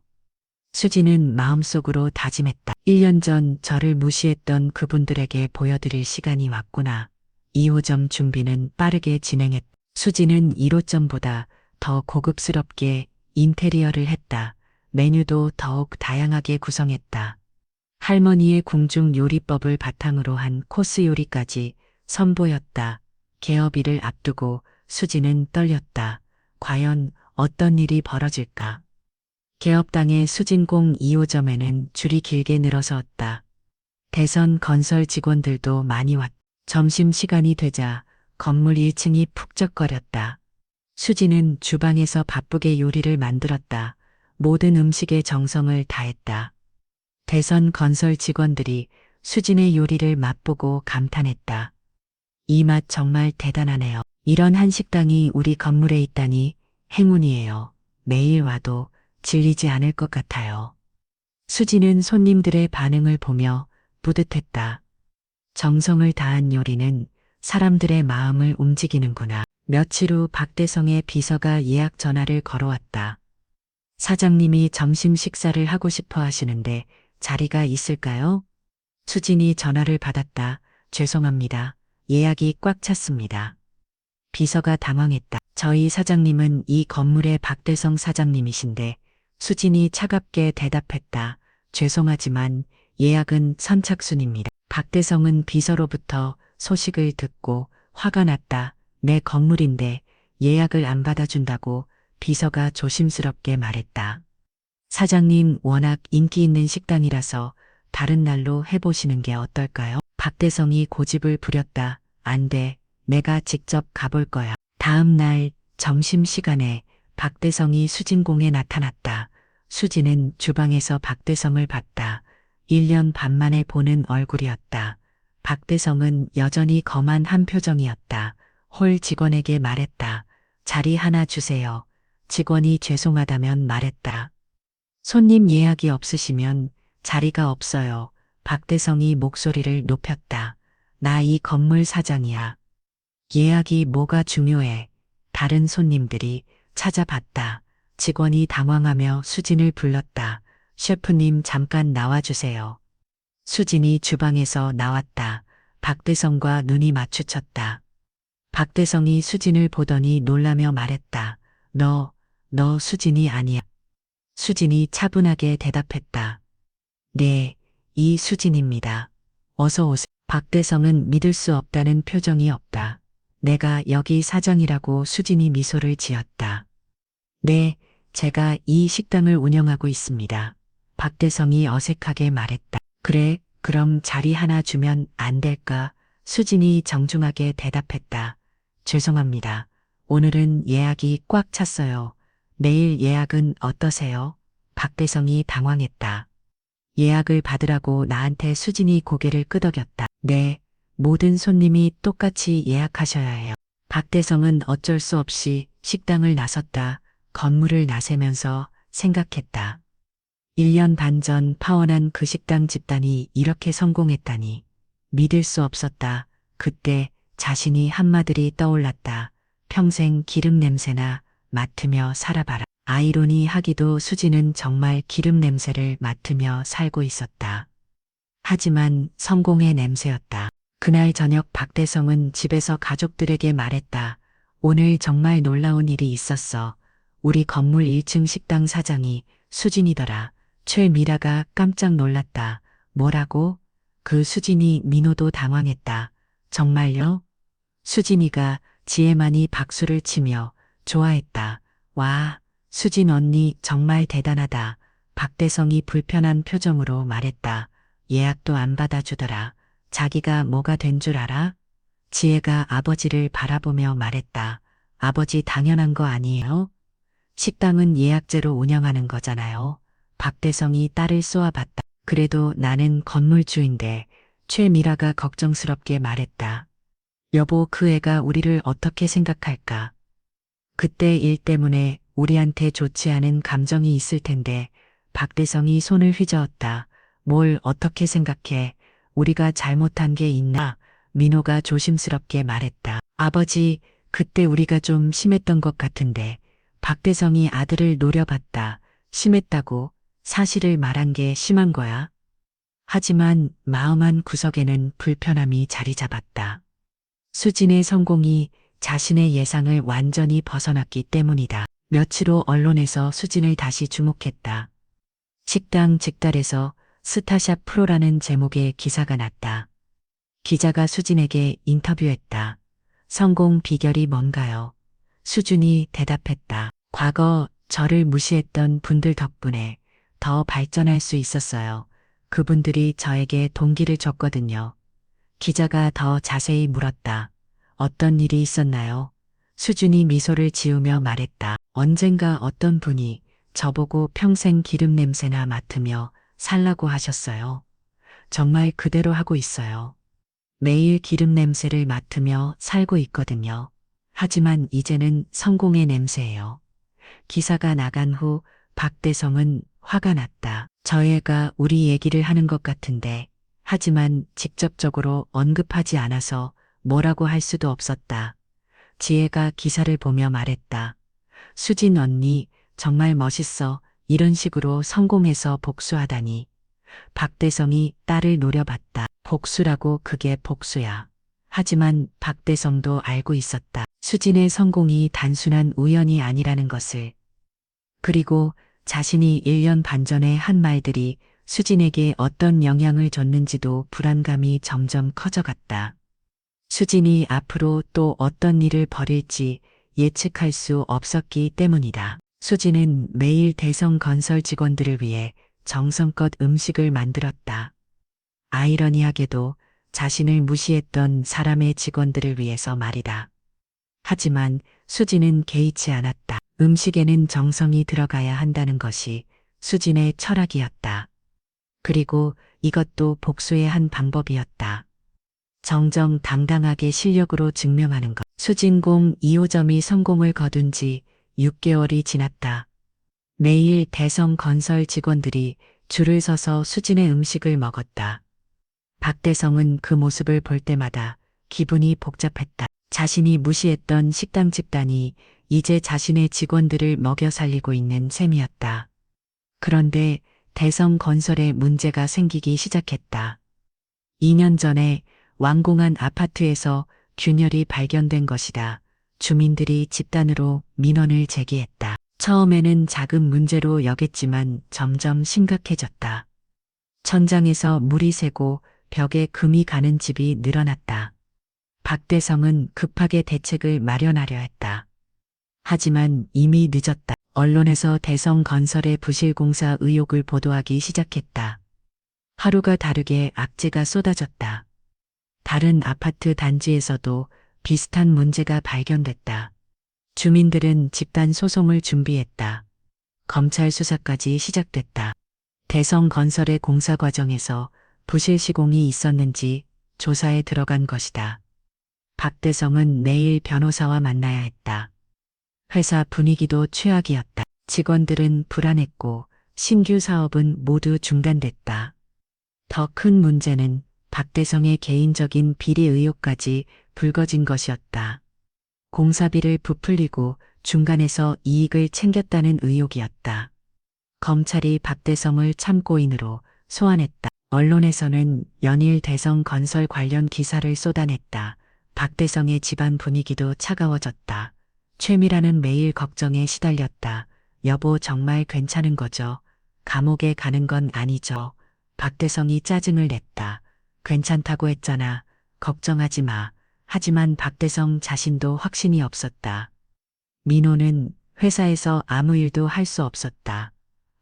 수진은 마음속으로 다짐했다. 1년 전 저를 무시했던 그분들에게 보여드릴 시간이 왔구나. 2호점 준비는 빠르게 진행했다. 수진은 1호점보다 더 고급스럽게 인테리어를 했다. 메뉴도 더욱 다양하게 구성했다. 할머니의 궁중 요리법을 바탕으로 한 코스 요리까지 선보였다. 개업일을 앞두고 수지는 떨렸다. 과연 어떤 일이 벌어질까? 개업당의 수진공 2호점에는 줄이 길게 늘어섰다. 대선 건설 직원들도 많이 왔다. 점심시간이 되자 건물 1층이 푹적거렸다. 수지는 주방에서 바쁘게 요리를 만들었다. 모든 음식에 정성을 다했다. 대선 건설 직원들이 수진의 요리를 맛보고 감탄했다. 이 맛 정말 대단하네요. 이런 한식당이 우리 건물에 있다니 행운이에요. 매일 와도 질리지 않을 것 같아요. 수지는 손님들의 반응을 보며 뿌듯했다. 정성을 다한 요리는 사람들의 마음을 움직이는구나. 며칠 후 박대성의 비서가 예약 전화를 걸어왔다. 사장님이 점심 식사를 하고 싶어 하시는데 자리가 있을까요? 수진이 전화를 받았다. 죄송합니다. 예약이 꽉 찼습니다. 비서가 당황했다. 저희 사장님은 이 건물의 박대성 사장님이신데 수진이 차갑게 대답했다. 죄송하지만 예약은 선착순입니다. 박대성은 비서로부터 소식을 듣고 화가 났다. 내 건물인데 예약을 안 받아준다고 비서가 조심스럽게 말했다. 사장님 워낙 인기 있는 식당이라서 다른 날로 해보시는 게 어떨까요? 박대성이 고집을 부렸다. 안 돼. 내가 직접 가볼 거야. 다음 날 점심시간에 박대성이 수진공에 나타났다. 수지는 주방에서 박대성을 봤다. 1년 반 만에 보는 얼굴이었다. 박대성은 여전히 검한 한 표정이었다. 홀 직원에게 말했다. 자리 하나 주세요. 직원이 죄송하다면 말했다. 손님 예약이 없으시면 자리가 없어요. 박대성이 목소리를 높였다. 나 이 건물 사장이야. 예약이 뭐가 중요해. 다른 손님들이 찾아봤다. 직원이 당황하며 수진을 불렀다. 셰프님 잠깐 나와주세요. 수진이 주방에서 나왔다. 박대성과 눈이 마주쳤다. 박대성이 수진을 보더니 놀라며 말했다. 너 수진이 아니야. 수진이 차분하게 대답했다. 네, 이 수진입니다. 어서 오세요. 박대성은 믿을 수 없다는 표정이 없다. 내가 여기 사장이라고 수진이 미소를 지었다. 네, 제가 이 식당을 운영하고 있습니다. 박대성이 어색하게 말했다. 그래, 그럼 자리 하나 주면 안 될까? 수진이 정중하게 대답했다. 죄송합니다. 오늘은 예약이 꽉 찼어요. 내일 예약은 어떠세요? 박대성이 당황했다. 예약을 받으라고 나한테 수진이 고개를 끄덕였다. 네, 모든 손님이 똑같이 예약하셔야 해요. 박대성은 어쩔 수 없이 식당을 나섰다. 건물을 나서면서 생각했다. 1년 반 전 파원한 그 식당 집단이 이렇게 성공했다니 믿을 수 없었다. 그때 자신이 한마디를 떠올랐다. 평생 기름 냄새나 맡으며 살아봐라. 아이러니하기도 수지는 정말 기름 냄새를 맡으며 살고 있었다. 하지만 성공의 냄새였다. 그날 저녁 박대성은 집에서 가족들에게 말했다. 오늘 정말 놀라운 일이 있었어. 우리 건물 1층 식당 사장이 수진이더라. 최미라가 깜짝 놀랐다. 뭐라고? 그 수진이 민호도 당황했다. 정말요? 수진이가 지혜만이 박수를 치며 좋아했다. 와, 수진 언니 정말 대단하다. 박대성이 불편한 표정으로 말했다. 예약도 안 받아주더라. 자기가 뭐가 된 줄 알아? 지혜가 아버지를 바라보며 말했다. 아버지 당연한 거 아니에요? 식당은 예약제로 운영하는 거잖아요. 박대성이 딸을 쏘아봤다. 그래도 나는 건물주인데 최미라가 걱정스럽게 말했다. 여보, 그 애가 우리를 어떻게 생각할까? 그때 일 때문에 우리한테 좋지 않은 감정이 있을 텐데. 박대성이 손을 휘저었다. 뭘 어떻게 생각해? 우리가 잘못한 게 있나? 민호가 조심스럽게 말했다. 아버지, 그때 우리가 좀 심했던 것 같은데. 박대성이 아들을 노려봤다. 심했다고? 사실을 말한 게 심한 거야? 하지만 마음 한 구석에는 불편함이 자리 잡았다. 수진의 성공이 자신의 예상을 완전히 벗어났기 때문이다. 며칠 후 언론에서 수진을 다시 주목했다. 식당 직달에서 스타샵 프로라는 제목의 기사가 났다. 기자가 수진에게 인터뷰했다. 성공 비결이 뭔가요? 수진이 대답했다. 과거 저를 무시했던 분들 덕분에 더 발전할 수 있었어요. 그분들이 저에게 동기를 줬거든요. 기자가 더 자세히 물었다. 어떤 일이 있었나요? 수진이 미소를 지으며 말했다. 언젠가 어떤 분이 저보고 평생 기름 냄새나 맡으며 살라고 하셨어요. 정말 그대로 하고 있어요. 매일 기름 냄새를 맡으며 살고 있거든요. 하지만 이제는 성공의 냄새예요. 기사가 나간 후 박대성은 화가 났다. 저 애가 우리 얘기를 하는 것 같은데, 하지만 직접적으로 언급하지 않아서 뭐라고 할 수도 없었다. 지혜가 기사를 보며 말했다. 수진 언니, 정말 멋있어. 이런 식으로 성공해서 복수하다니. 박대성이 딸을 노려봤다. 복수라고 그게 복수야. 하지만 박대성도 알고 있었다. 수진의 성공이 단순한 우연이 아니라는 것을. 그리고 자신이 1년 반 전에 한 말들이 수진에게 어떤 영향을 줬는지도 불안감이 점점 커져갔다. 수진이 앞으로 또 어떤 일을 벌일지 예측할 수 없었기 때문이다. 수진은 매일 대성건설 직원들을 위해 정성껏 음식을 만들었다. 아이러니하게도 자신을 무시했던 사람의 직원들을 위해서 말이다. 하지만 수진은 개의치 않았다. 음식에는 정성이 들어가야 한다는 것이 수진의 철학이었다. 그리고 이것도 복수의 한 방법이었다. 정정당당하게 실력으로 증명하는 것. 수진공 2호점이 성공을 거둔 지 6개월이 지났다. 매일 대성건설 직원들이 줄을 서서 수진의 음식을 먹었다. 박대성은 그 모습을 볼 때마다 기분이 복잡했다. 자신이 무시했던 식당 집단이 이제 자신의 직원들을 먹여 살리고 있는 셈이었다. 그런데 대성건설에 문제가 생기기 시작했다. 2년 전에 완공한 아파트에서 균열이 발견된 것이다. 주민들이 집단으로 민원을 제기했다. 처음에는 작은 문제로 여겼지만 점점 심각해졌다. 천장에서 물이 새고 벽에 금이 가는 집이 늘어났다. 박대성은 급하게 대책을 마련하려 했다. 하지만 이미 늦었다. 언론에서 대성건설의 부실공사 의혹을 보도하기 시작했다. 하루가 다르게 악재가 쏟아졌다. 다른 아파트 단지에서도 비슷한 문제가 발견됐다. 주민들은 집단 소송을 준비했다. 검찰 수사까지 시작됐다. 대성건설의 공사 과정에서 부실 시공이 있었는지 조사에 들어간 것이다. 박대성은 내일 변호사와 만나야 했다. 회사 분위기도 최악이었다. 직원들은 불안했고 신규 사업은 모두 중단됐다. 더 큰 문제는 박대성의 개인적인 비리 의혹까지 불거진 것이었다. 공사비를 부풀리고 중간에서 이익을 챙겼다는 의혹이었다. 검찰이 박대성을 참고인으로 소환했다. 언론에서는 연일 대성건설 관련 기사를 쏟아냈다. 박대성의 집안 분위기도 차가워졌다. 최미라는 매일 걱정에 시달렸다. 여보 정말 괜찮은 거죠? 감옥에 가는 건 아니죠? 박대성이 짜증을 냈다. 괜찮다고 했잖아. 걱정하지 마. 하지만 박대성 자신도 확신이 없었다. 민호는 회사에서 아무 일도 할 수 없었다.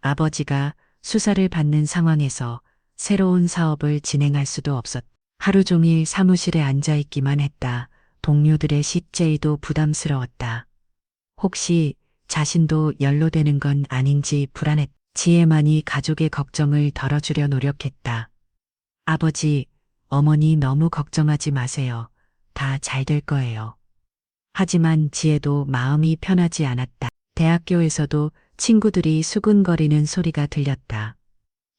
아버지가 수사를 받는 상황에서 새로운 사업을 진행할 수도 없었다. 하루 종일 사무실에 앉아 있기만 했다. 동료들의 CJ도 부담스러웠다. 혹시 자신도 연루되는 건 아닌지 불안했다. 지혜만이 가족의 걱정을 덜어주려 노력했다. 아버지, 어머니 너무 걱정하지 마세요. 다 잘 될 거예요. 하지만 지혜도 마음이 편하지 않았다. 대학교에서도 친구들이 수근거리는 소리가 들렸다.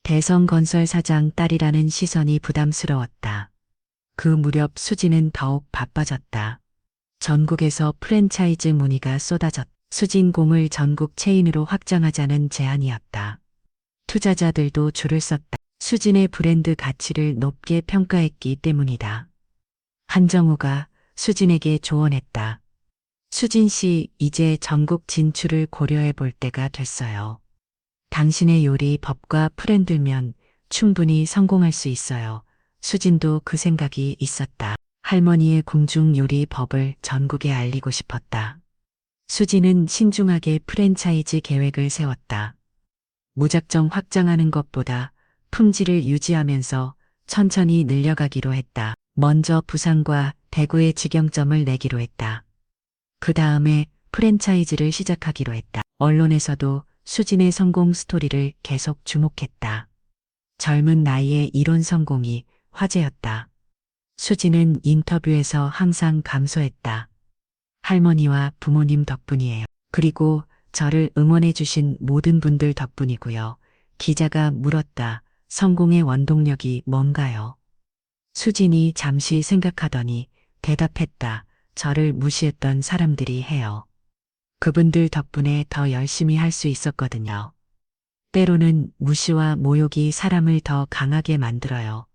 대성건설 사장 딸이라는 시선이 부담스러웠다. 그 무렵 수진은 더욱 바빠졌다. 전국에서 프랜차이즈 문의가 쏟아졌다. 수진공을 전국 체인으로 확장하자는 제안이었다. 투자자들도 줄을 섰다. 수진의 브랜드 가치를 높게 평가했기 때문이다. 한정우가 수진에게 조언했다. 수진 씨, 이제 전국 진출을 고려해 볼 때가 됐어요. 당신의 요리 법과 플랜 들면 충분히 성공할 수 있어요. 수진도 그 생각이 있었다. 할머니의 궁중 요리 법을 전국에 알리고 싶었다. 수진은 신중하게 프랜차이즈 계획을 세웠다. 무작정 확장하는 것보다 품질을 유지하면서 천천히 늘려가기로 했다. 먼저 부산과 대구의 직영점을 내기로 했다. 그 다음에 프랜차이즈를 시작하기로 했다. 언론에서도 수진의 성공 스토리를 계속 주목했다. 젊은 나이에 이론 성공이 화제였다. 수진은 인터뷰에서 항상 감소했다. 할머니와 부모님 덕분이에요. 그리고 저를 응원해 주신 모든 분들 덕분이고요. 기자가 물었다. 성공의 원동력이 뭔가요? 수진이 잠시 생각하더니 대답했다. 저를 무시했던 사람들이 해요. 그분들 덕분에 더 열심히 할 수 있었거든요. 때로는 무시와 모욕이 사람을 더 강하게 만들어요.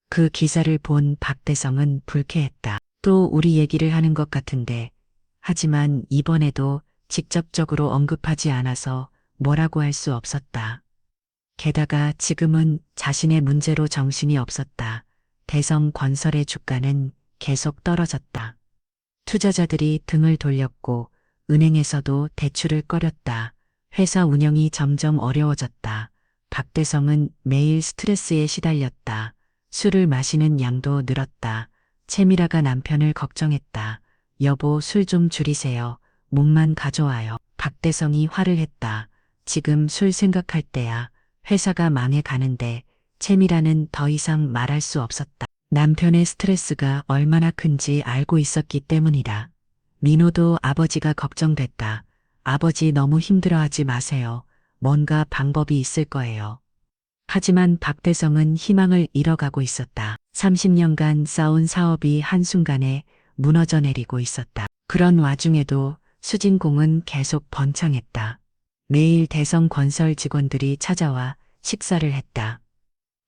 그 기사를 본 박대성은 불쾌했다. 또 우리 얘기를 하는 것 같은데, 하지만 이번에도 직접적으로 언급하지 않아서 뭐라고 할 수 없었다. 게다가 지금은 자신의 문제로 정신이 없었다. 대성 건설의 주가는 계속 떨어졌다. 투자자들이 등을 돌렸고 은행에서도 대출을 꺼렸다. 회사 운영이 점점 어려워졌다. 박대성은 매일 스트레스에 시달렸다. 술을 마시는 양도 늘었다. 채미라가 남편을 걱정했다. 여보, 술 좀 줄이세요. 목만 가져와요. 박대성이 화를 했다. 지금 술 생각할 때야. 회사가 망해 가는데 채미라는 더 이상 말할 수 없었다. 남편의 스트레스가 얼마나 큰지 알고 있었기 때문이다. 민호도 아버지가 걱정됐다. 아버지 너무 힘들어하지 마세요. 뭔가 방법이 있을 거예요. 하지만 박대성은 희망을 잃어가고 있었다. 30년간 쌓은 사업이 한순간에 무너져 내리고 있었다. 그런 와중에도 수진공은 계속 번창했다. 매일 대성 건설 직원들이 찾아와 식사를 했다.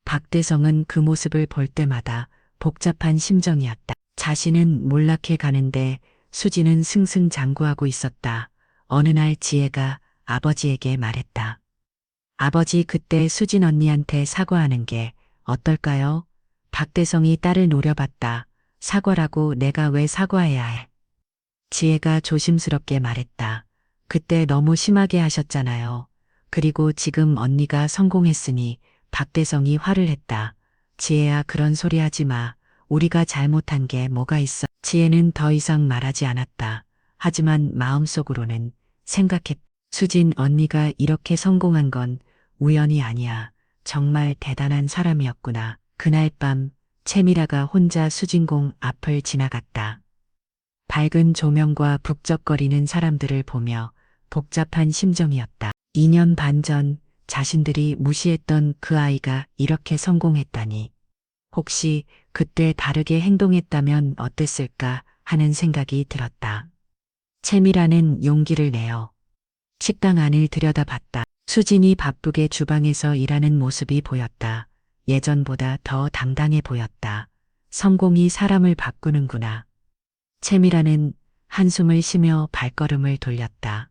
박대성은 그 모습을 볼 때마다 복잡한 심정이었다. 자신은 몰락해 가는데 수진은 승승장구하고 있었다. 어느 날 지혜가 아버지에게 말했다. 아버지, 그때 수진 언니한테 사과하는 게 어떨까요? 박대성이 딸을 노려봤다. 사과라고 내가 왜 사과해야 해? 지혜가 조심스럽게 말했다. 그때 너무 심하게 하셨잖아요. 그리고 지금 언니가 성공했으니. 박대성이 화를 했다. 지혜야, 그런 소리 하지 마. 우리가 잘못한 게 뭐가 있어. 지혜는 더 이상 말하지 않았다. 하지만 마음속으로는 생각했다. 수진 언니가 이렇게 성공한 건 우연이 아니야. 정말 대단한 사람이었구나. 그날 밤 채미라가 혼자 수진공 앞을 지나갔다. 밝은 조명과 북적거리는 사람들을 보며 복잡한 심정이었다. 2년 반 전 자신들이 무시했던 그 아이가 이렇게 성공했다니. 혹시 그때 다르게 행동했다면 어땠을까 하는 생각이 들었다. 채미라는 용기를 내어 식당 안을 들여다봤다. 수진이 바쁘게 주방에서 일하는 모습이 보였다. 예전보다 더 당당해 보였다. 성공이 사람을 바꾸는구나. 채미라는 한숨을 쉬며 발걸음을 돌렸다.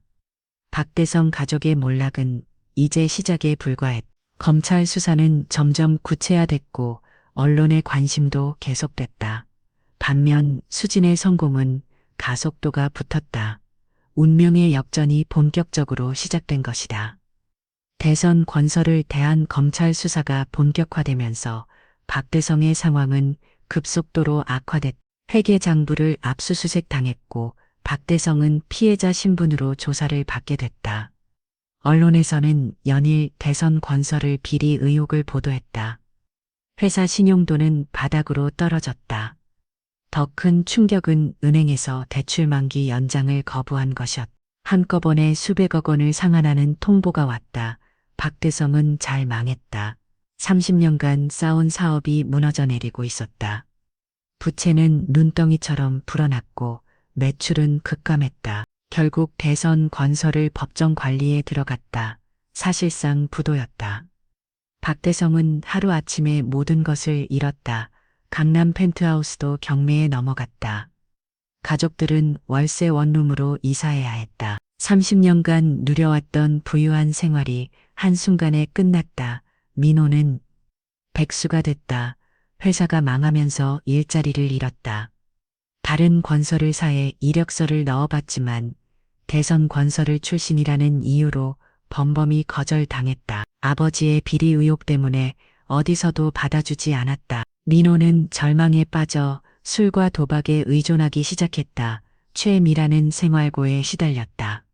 박대성 가족의 몰락은 이제 시작에 불과했다. 검찰 수사는 점점 구체화됐고 언론의 관심도 계속됐다. 반면 수진의 성공은 가속도가 붙었다. 운명의 역전이 본격적으로 시작된 것이다. 대선 건설을 대한 검찰 수사가 본격화되면서 박대성의 상황은 급속도로 악화됐다. 회계장부를 압수수색 당했고 박대성은 피해자 신분으로 조사를 받게 됐다. 언론에서는 연일 대선 건설을 비리 의혹을 보도했다. 회사 신용도는 바닥으로 떨어졌다. 더 큰 충격은 은행에서 대출 만기 연장을 거부한 것이었다. 한꺼번에 수백억 원을 상환하는 통보가 왔다. 박대성은 잘 망했다. 30년간 쌓은 사업이 무너져 내리고 있었다. 부채는 눈덩이처럼 불어났고 매출은 급감했다. 결국 대선 건설을 법정 관리에 들어갔다. 사실상 부도였다. 박대성은 하루아침에 모든 것을 잃었다. 강남 펜트하우스도 경매에 넘어갔다. 가족들은 월세 원룸으로 이사해야 했다. 30년간 누려왔던 부유한 생활이 한순간에 끝났다. 민호는 백수가 됐다. 회사가 망하면서 일자리를 잃었다. 다른 건설회사에 이력서를 넣어봤지만 대선 건설을 출신이라는 이유로 범범이 거절당했다. 아버지의 비리 의혹 때문에 어디서도 받아주지 않았다. 민호는 절망에 빠져 술과 도박에 의존하기 시작했다. 최미라는 생활고에 시달렸다.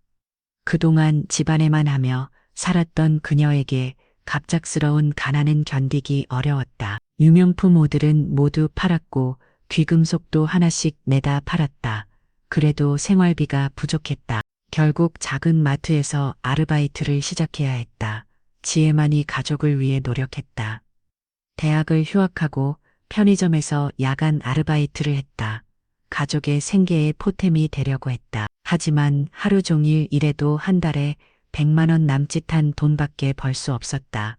그동안 집안에만 하며 살았던 그녀에게 갑작스러운 가난은 견디기 어려웠다. 유명품 옷들은 모두 팔았고 귀금속도 하나씩 내다 팔았다. 그래도 생활비가 부족했다. 결국 작은 마트에서 아르바이트를 시작해야 했다. 지혜만이 가족을 위해 노력했다. 대학을 휴학하고 편의점에서 야간 아르바이트를 했다. 가족의 생계에 보탬이 되려고 했다. 하지만 하루 종일 일해도 한 달에 100만 원 남짓한 돈밖에 벌 수 없었다.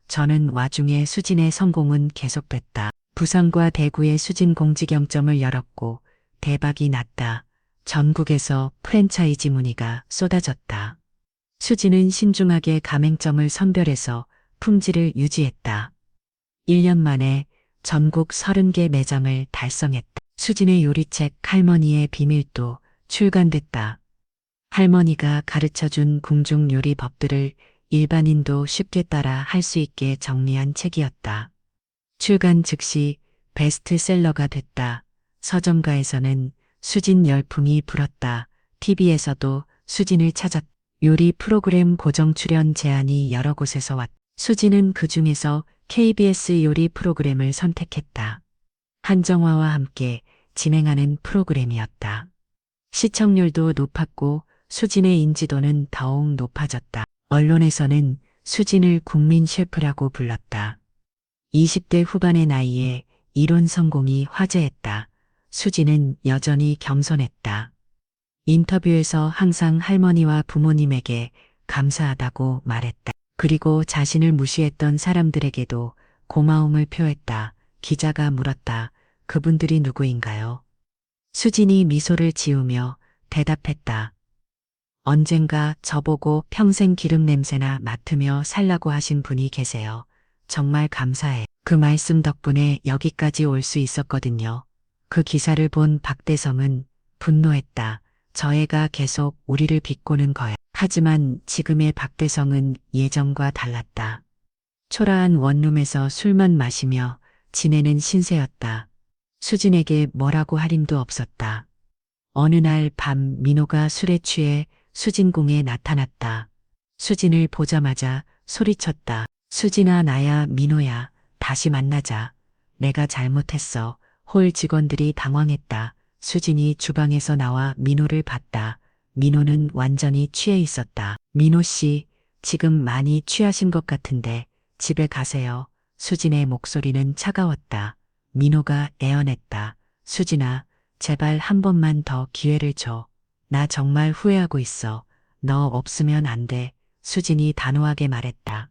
저는 와중에 수진의 성공은 계속됐다. 부산과 대구에 수진 공직영점을 열었고 대박이 났다. 전국에서 프랜차이즈 문의가 쏟아졌다. 수진은 신중하게 가맹점을 선별해서 품질을 유지했다. 1년 만에 전국 30개 매장을 달성했다. 수진의 요리책 할머니의 비밀도 출간됐다. 할머니가 가르쳐준 궁중 요리 법들을 일반인도 쉽게 따라 할 수 있게 정리한 책이었다. 출간 즉시 베스트셀러가 됐다. 서점가에서는 수진 열풍이 불었다. TV에서도 수진을 찾았다. 요리 프로그램 고정 출연 제안이 여러 곳에서 왔다. 수진은 그 중에서 KBS 요리 프로그램을 선택했다. 한정화와 함께 진행하는 프로그램이었다. 시청률도 높았고 수진의 인지도는 더욱 높아졌다. 언론에서는 수진을 국민 셰프라고 불렀다. 20대 후반의 나이에 이론 성공이 화제했다. 수진은 여전히 겸손했다. 인터뷰에서 항상 할머니와 부모님에게 감사하다고 말했다. 그리고 자신을 무시했던 사람들에게도 고마움을 표했다. 기자가 물었다. 그분들이 누구인가요? 수진이 미소를 지으며 대답했다. 언젠가 저보고 평생 기름 냄새나 맡으며 살라고 하신 분이 계세요. 정말 감사해. 그 말씀 덕분에 여기까지 올 수 있었거든요. 그 기사를 본 박대성은 분노했다. 저 애가 계속 우리를 비꼬는 거야. 하지만 지금의 박대성은 예전과 달랐다. 초라한 원룸에서 술만 마시며 지내는 신세였다. 수진에게 뭐라고 할 힘도 없었다. 어느 날 밤 민호가 술에 취해 수진궁에 나타났다. 수진을 보자마자 소리쳤다. 수진아, 나야 민호야. 다시 만나자. 내가 잘못했어. 홀 직원들이 당황했다. 수진이 주방에서 나와 민호를 봤다. 민호는 완전히 취해 있었다. 민호 씨, 지금 많이 취하신 것 같은데 집에 가세요. 수진의 목소리는 차가웠다. 민호가 애원했다. 수진아, 제발 한 번만 더 기회를 줘. 나 정말 후회하고 있어. 너 없으면 안 돼. 수진이 단호하게 말했다.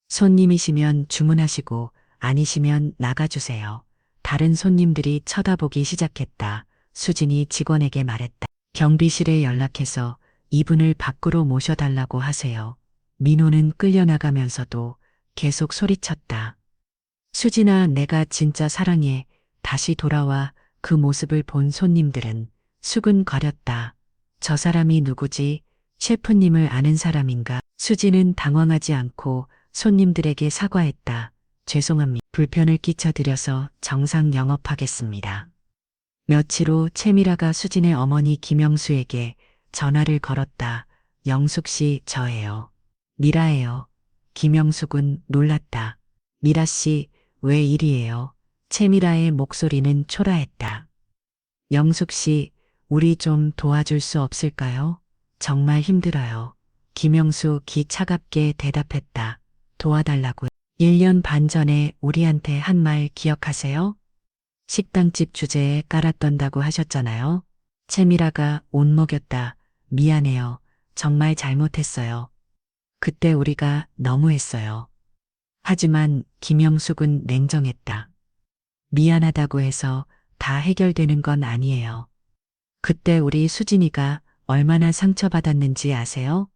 손님이시면 주문하시고 아니시면 나가주세요. 다른 손님들이 쳐다보기 시작했다. 수진이 직원에게 말했다. 경비실에 연락해서 이분을 밖으로 모셔달라고 하세요. 민호는 끌려나가면서도 계속 소리쳤다. 수진아, 내가 진짜 사랑해. 다시 돌아와. 그 모습을 본 손님들은 수근거렸다. 저 사람이 누구지? 셰프님을 아는 사람인가? 수진은 당황하지 않고 손님들에게 사과했다. 죄송합니다. 불편을 끼쳐드려서 정상 영업하겠습니다. 며칠 후 채미라가 수진의 어머니 김영수에게 전화를 걸었다. 영숙 씨, 저예요. 미라예요. 김영숙은 놀랐다. 미라 씨, 왜 일이에요? 채미라의 목소리는 초라했다. 영숙 씨, 우리 좀 도와줄 수 없을까요? 정말 힘들어요. 김영수 기 차갑게 대답했다. 도와달라고요. 1년 반 전에 우리한테 한 말 기억하세요? 식당집 주제에 깔아떤다고 하셨잖아요. 채미라가 옷먹였다. 미안해요. 정말 잘못했어요. 그때 우리가 너무했어요. 하지만 김영숙은 냉정했다. 미안하다고 해서 다 해결되는 건 아니에요. 그때 우리 수진이가 얼마나 상처받았는지 아세요?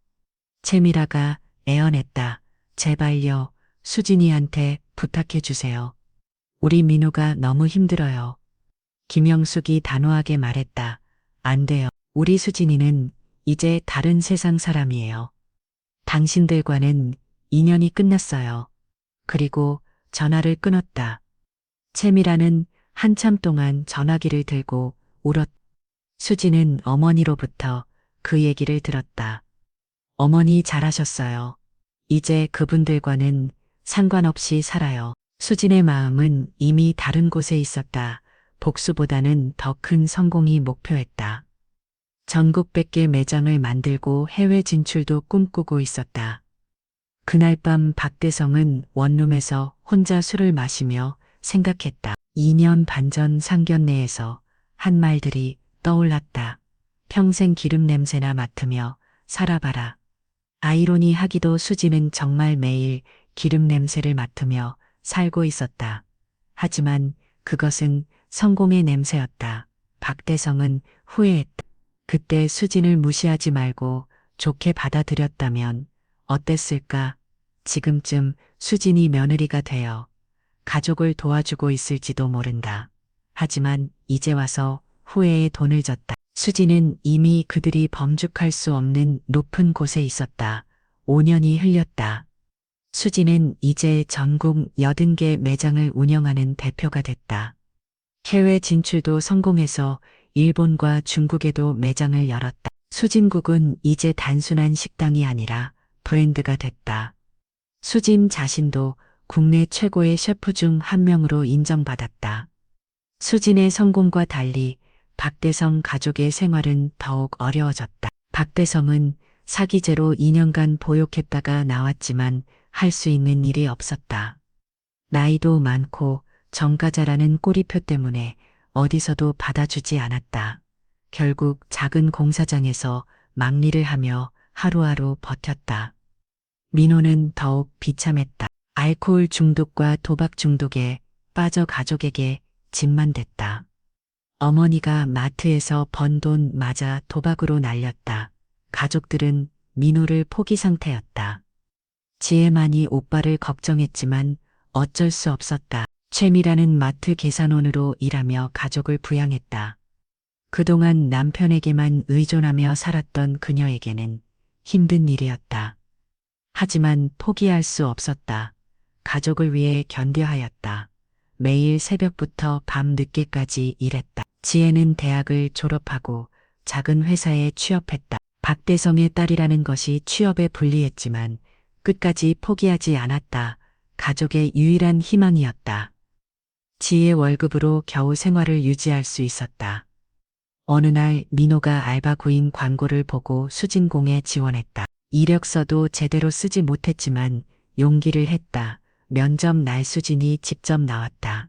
채미라가 애원했다. 제발요. 수진이한테 부탁해 주세요. 우리 민호가 너무 힘들어요. 김영숙이 단호하게 말했다. 안 돼요. 우리 수진이는 이제 다른 세상 사람이에요. 당신들과는 인연이 끝났어요. 그리고 전화를 끊었다. 채미라는 한참 동안 전화기를 들고 울었다. 수지는 어머니로부터 그 얘기를 들었다. 어머니 잘하셨어요. 이제 그분들과는 상관없이 살아요. 수진의 마음은 이미 다른 곳에 있었다. 복수보다는 더 큰 성공이 목표였다. 전국 100개 매장을 만들고 해외 진출도 꿈꾸고 있었다. 그날 밤 박대성은 원룸에서 혼자 술을 마시며 생각했다. 2년 반 전 상견례에서 한 말들이 떠올랐다. 평생 기름 냄새나 맡으며 살아봐라. 아이러니하기도 수지는 정말 매일 기름 냄새를 맡으며 살고 있었다. 하지만 그것은 성공의 냄새였다. 박대성은 후회했다. 그때 수진을 무시하지 말고 좋게 받아들였다면 어땠을까? 지금쯤 수진이 며느리가 되어 가족을 도와주고 있을지도 모른다. 하지만 이제 와서 후회의 돈을 졌다. 수지는 이미 그들이 범죽할 수 없는 높은 곳에 있었다. 5년이 흘렸다. 수지는 이제 전국 80개 매장을 운영하는 대표가 됐다. 해외 진출도 성공해서 일본과 중국에도 매장을 열었다. 수진국은 이제 단순한 식당이 아니라 브랜드가 됐다. 수진 자신도 국내 최고의 셰프 중 한 명으로 인정받았다. 수진의 성공과 달리 박대성 가족의 생활은 더욱 어려워졌다. 박대성은 사기죄로 2년간 보육했다가 나왔지만 할 수 있는 일이 없었다. 나이도 많고 정가자라는 꼬리표 때문에 어디서도 받아주지 않았다. 결국 작은 공사장에서 막리를 하며 하루하루 버텼다. 민호는 더욱 비참했다. 알코올 중독과 도박 중독에 빠져 가족에게 짐만 됐다. 어머니가 마트에서 번 돈 마저 도박으로 날렸다. 가족들은 민호를 포기 상태였다. 지혜만이 오빠를 걱정했지만 어쩔 수 없었다. 최미라는 마트 계산원으로 일하며 가족을 부양했다. 그동안 남편에게만 의존하며 살았던 그녀에게는 힘든 일이었다. 하지만 포기할 수 없었다. 가족을 위해 견뎌하였다. 매일 새벽부터 밤 늦게까지 일했다. 지혜는 대학을 졸업하고 작은 회사에 취업했다. 박대성의 딸이라는 것이 취업에 불리했지만 끝까지 포기하지 않았다. 가족의 유일한 희망이었다. 지혜 월급으로 겨우 생활을 유지할 수 있었다. 어느 날 민호가 알바 구인 광고를 보고 수진공에 지원했다. 이력서도 제대로 쓰지 못했지만 용기를 했다. 면접 날 수진이 직접 나왔다.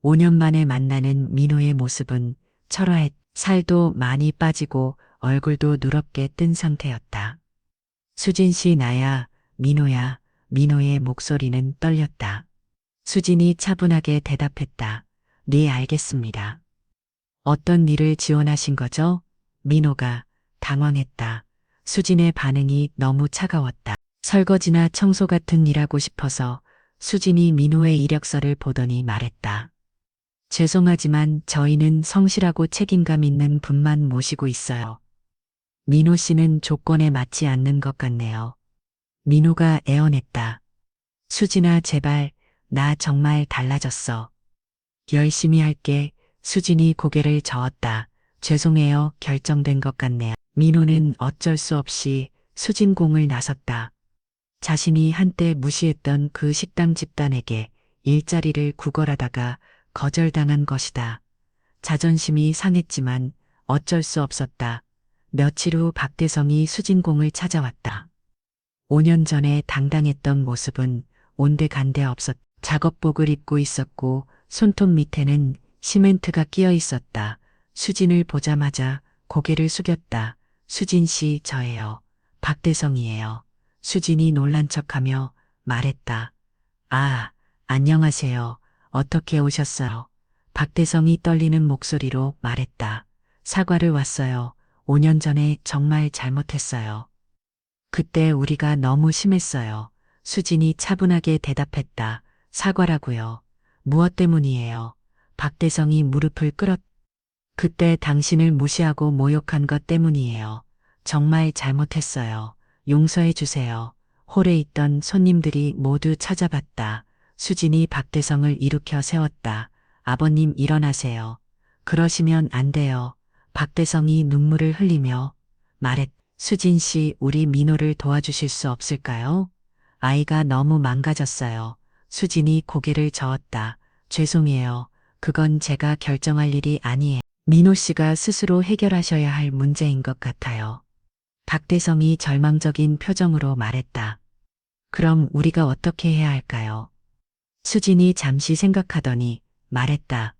5년 만에 만나는 민호의 모습은 철화했다. 살도 많이 빠지고 얼굴도 누렇게 뜬 상태였다. 수진 씨 나야, 민호야. 민호의 목소리는 떨렸다. 수진이 차분하게 대답했다. 네, 알겠습니다. 어떤 일을 지원하신 거죠? 민호가 당황했다. 수진의 반응이 너무 차가웠다. 설거지나 청소 같은 일 하고 싶어서. 수진이 민호의 이력서를 보더니 말했다. 죄송하지만 저희는 성실하고 책임감 있는 분만 모시고 있어요. 민호 씨는 조건에 맞지 않는 것 같네요. 민호가 애원했다. 수진아, 제발, 나 정말 달라졌어. 열심히 할게. 수진이 고개를 저었다. 죄송해요. 결정된 것 같네요. 민호는 어쩔 수 없이 수진공을 나섰다. 자신이 한때 무시했던 그 식당 집단에게 일자리를 구걸하다가 거절당한 것이다. 자존심이 상했지만 어쩔 수 없었다. 며칠 후 박대성이 수진공을 찾아왔다. 5년 전에 당당했던 모습은 온데간데 없었다. 작업복을 입고 있었고 손톱 밑에는 시멘트가 끼어 있었다. 수진을 보자마자 고개를 숙였다. 수진 씨, 저예요. 박대성이에요. 수진이 놀란 척하며 말했다. 아, 안녕하세요. 어떻게 오셨어요? 박대성이 떨리는 목소리로 말했다. 사과를 왔어요. 5년 전에 정말 잘못했어요. 그때 우리가 너무 심했어요. 수진이 차분하게 대답했다. 사과라고요. 무엇 때문이에요? 박대성이 무릎을 꿇었. 그때 당신을 무시하고 모욕한 것 때문이에요. 정말 잘못했어요. 용서해 주세요. 홀에 있던 손님들이 모두 찾아봤다. 수진이 박대성을 일으켜 세웠다. 아버님 일어나세요. 그러시면 안 돼요. 박대성이 눈물을 흘리며 말했. 수진 씨, 우리 민호를 도와주실 수 없을까요? 아이가 너무 망가졌어요. 수진이 고개를 저었다. 죄송해요. 그건 제가 결정할 일이 아니에요. 민호 씨가 스스로 해결하셔야 할 문제인 것 같아요. 박대성이 절망적인 표정으로 말했다. 그럼 우리가 어떻게 해야 할까요? 수진이 잠시 생각하더니 말했다.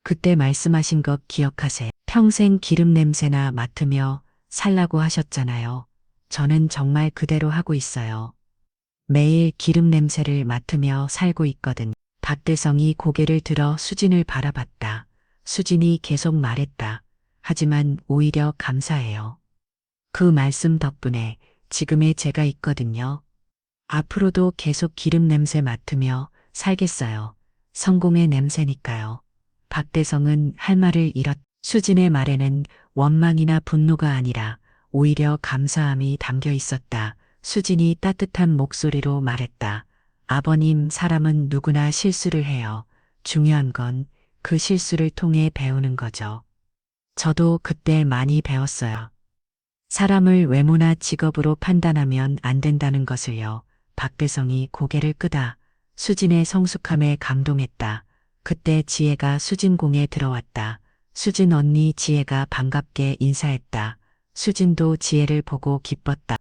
그때 말씀하신 것 기억하세요. 평생 기름 냄새나 맡으며 살라고 하셨잖아요. 저는 정말 그대로 하고 있어요. 매일 기름 냄새를 맡으며 살고 있거든. 박대성이 고개를 들어 수진을 바라봤다. 수진이 계속 말했다. 하지만 오히려 감사해요. 그 말씀 덕분에 지금의 제가 있거든요. 앞으로도 계속 기름 냄새 맡으며 살겠어요. 성공의 냄새니까요. 박대성은 할 말을 잃었. 수진의 말에는 원망이나 분노가 아니라 오히려 감사함이 담겨 있었다. 수진이 따뜻한 목소리로 말했다. 아버님, 사람은 누구나 실수를 해요. 중요한 건 그 실수를 통해 배우는 거죠. 저도 그때 많이 배웠어요. 사람을 외모나 직업으로 판단하면 안 된다는 것을요. 박대성이 고개를 끄다 수진의 성숙함에 감동했다. 그때 지혜가 수진 공에 들어왔다. 수진 언니, 지혜가 반갑게 인사했다. 수진도 지혜를 보고 기뻤다.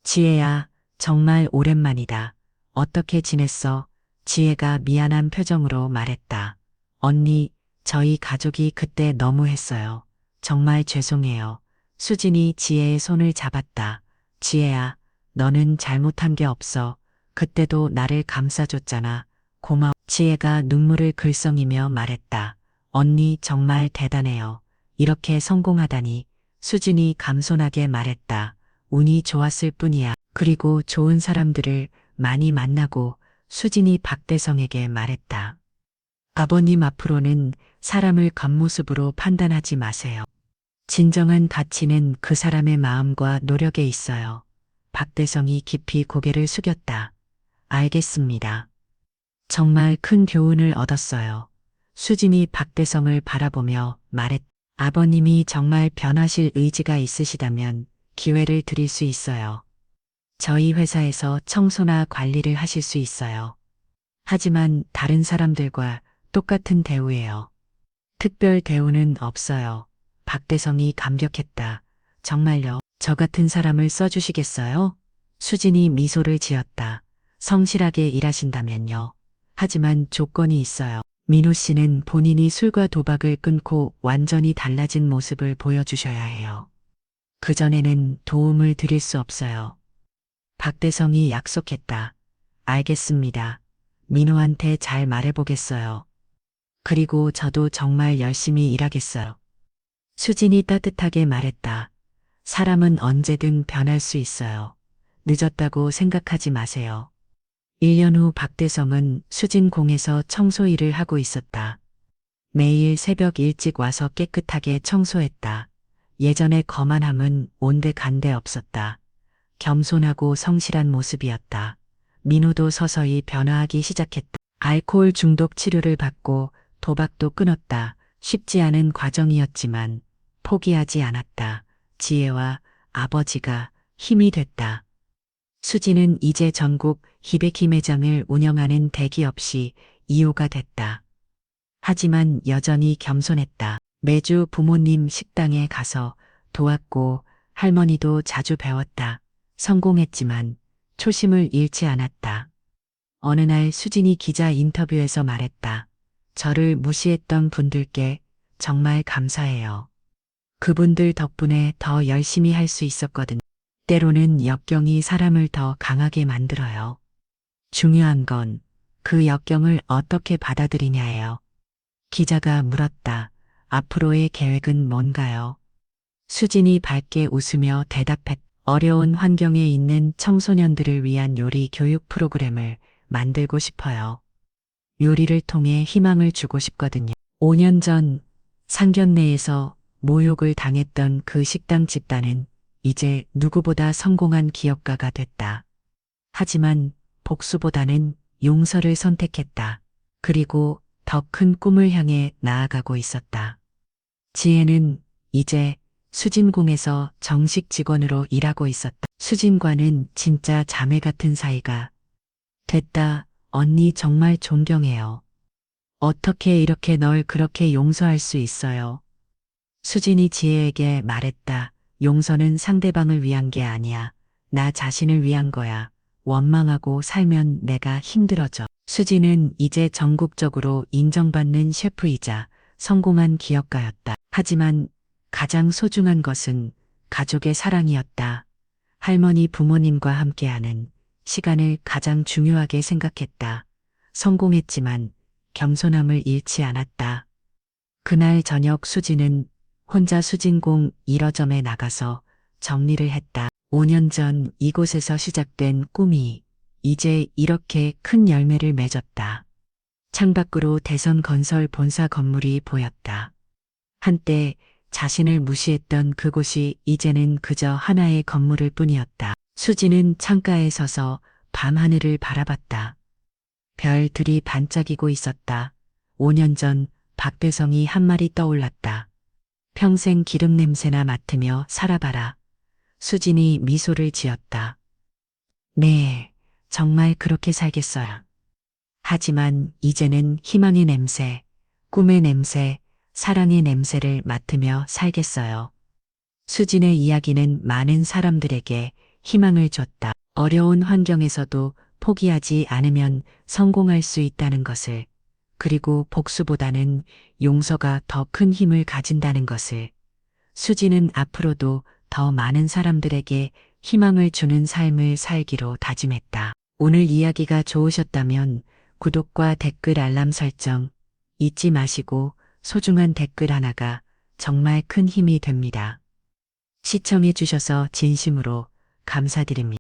지혜야, 정말 오랜만이다. 어떻게 지냈어? 지혜가 미안한 표정으로 말했다. 언니, 저희 가족이 그때 너무했어요. 정말 죄송해요. 수진이 지혜의 손을 잡았다. 지혜야, 너는 잘못한 게 없어. 그때도 나를 감싸줬잖아. 고마워. 지혜가 눈물을 글썽이며 말했다. 언니 정말 대단해요. 이렇게 성공하다니. 수진이 감손하게 말했다. 운이 좋았을 뿐이야. 그리고 좋은 사람들을 많이 만나고. 수진이 박대성에게 말했다. 아버님, 앞으로는 사람을 겉모습으로 판단하지 마세요. 진정한 가치는 그 사람의 마음과 노력에 있어요. 박대성이 깊이 고개를 숙였다. 알겠습니다. 정말 큰 교훈을 얻었어요. 수진이 박대성을 바라보며 말했. 아버님이 정말 변하실 의지가 있으시다면 기회를 드릴 수 있어요. 저희 회사에서 청소나 관리를 하실 수 있어요. 하지만 다른 사람들과 똑같은 대우예요. 특별 대우는 없어요. 박대성이 감격했다. 정말요? 저 같은 사람을 써주시겠어요? 수진이 미소를 지었다. 성실하게 일하신다면요. 하지만 조건이 있어요. 민호 씨는 본인이 술과 도박을 끊고 완전히 달라진 모습을 보여주셔야 해요. 그전에는 도움을 드릴 수 없어요. 박대성이 약속했다. 알겠습니다. 민호한테 잘 말해보겠어요. 그리고 저도 정말 열심히 일하겠어요. 수진이 따뜻하게 말했다. 사람은 언제든 변할 수 있어요. 늦었다고 생각하지 마세요. 1년 후 박대성은 수진 공에서 청소 일을 하고 있었다. 매일 새벽 일찍 와서 깨끗하게 청소했다. 예전의 거만함은 온데간데 없었다. 겸손하고 성실한 모습이었다. 민호도 서서히 변화하기 시작했다. 알코올 중독 치료를 받고 도박도 끊었다. 쉽지 않은 과정이었지만 포기하지 않았다. 지혜와 아버지가 힘이 됐다. 수지는 이제 전국 히베키 매장을 운영하는 대기업 CEO가 됐다. 하지만 여전히 겸손했다. 매주 부모님 식당에 가서 도왔고 할머니도 자주 배웠다. 성공했지만 초심을 잃지 않았다. 어느 날 수진이 기자 인터뷰에서 말했다. 저를 무시했던 분들께 정말 감사해요. 그분들 덕분에 더 열심히 할 수 있었거든. 때로는 역경이 사람을 더 강하게 만들어요. 중요한 건 그 역경을 어떻게 받아들이냐예요. 기자가 물었다. 앞으로의 계획은 뭔가요? 수진이 밝게 웃으며 대답했다. 어려운 환경에 있는 청소년들을 위한 요리 교육 프로그램을 만들고 싶어요. 요리를 통해 희망을 주고 싶거든요. 5년 전 상견례에서 모욕을 당했던 그 식당 집단은 이제 누구보다 성공한 기업가가 됐다. 하지만 복수보다는 용서를 선택했다. 그리고 더 큰 꿈을 향해 나아가고 있었다. 지혜는 이제 수진궁에서 정식 직원으로 일하고 있었다. 수진과는 진짜 자매 같은 사이가 됐다. 언니 정말 존경해요. 어떻게 이렇게 널 그렇게 용서할 수 있어요? 수진이 지혜에게 말했다. 용서는 상대방을 위한 게 아니야. 나 자신을 위한 거야. 원망하고 살면 내가 힘들어져. 수진은 이제 전국적으로 인정받는 셰프이자 성공한 기업가였다. 하지만 가장 소중한 것은 가족의 사랑이었다. 할머니 부모님과 함께하는 시간을 가장 중요하게 생각했다. 성공했지만 겸손함을 잃지 않았다. 그날 저녁 수진은 혼자 수진궁 1호점에 나가서 정리를 했다. 5년 전 이곳에서 시작된 꿈이 이제 이렇게 큰 열매를 맺었다. 창밖으로 대선건설 본사 건물이 보였다. 한때 자신을 무시했던 그곳이 이제는 그저 하나의 건물일 뿐이었다. 수지는 창가에 서서 밤하늘을 바라봤다. 별들이 반짝이고 있었다. 5년 전 박대성이 한 말이 떠올랐다. 평생 기름 냄새나 맡으며 살아봐라. 수진이 미소를 지었다. 네, 정말 그렇게 살겠어요. 하지만 이제는 희망의 냄새, 꿈의 냄새, 사랑의 냄새를 맡으며 살겠어요. 수진의 이야기는 많은 사람들에게 희망을 줬다. 어려운 환경에서도 포기하지 않으면 성공할 수 있다는 것을, 그리고 복수보다는 용서가 더 큰 힘을 가진다는 것을. 수진은 앞으로도 더 많은 사람들에게 희망을 주는 삶을 살기로 다짐했다. 오늘 이야기가 좋으셨다면 구독과 댓글 알람 설정 잊지 마시고, 소중한 댓글 하나가 정말 큰 힘이 됩니다. 시청해 주셔서 진심으로 감사드립니다.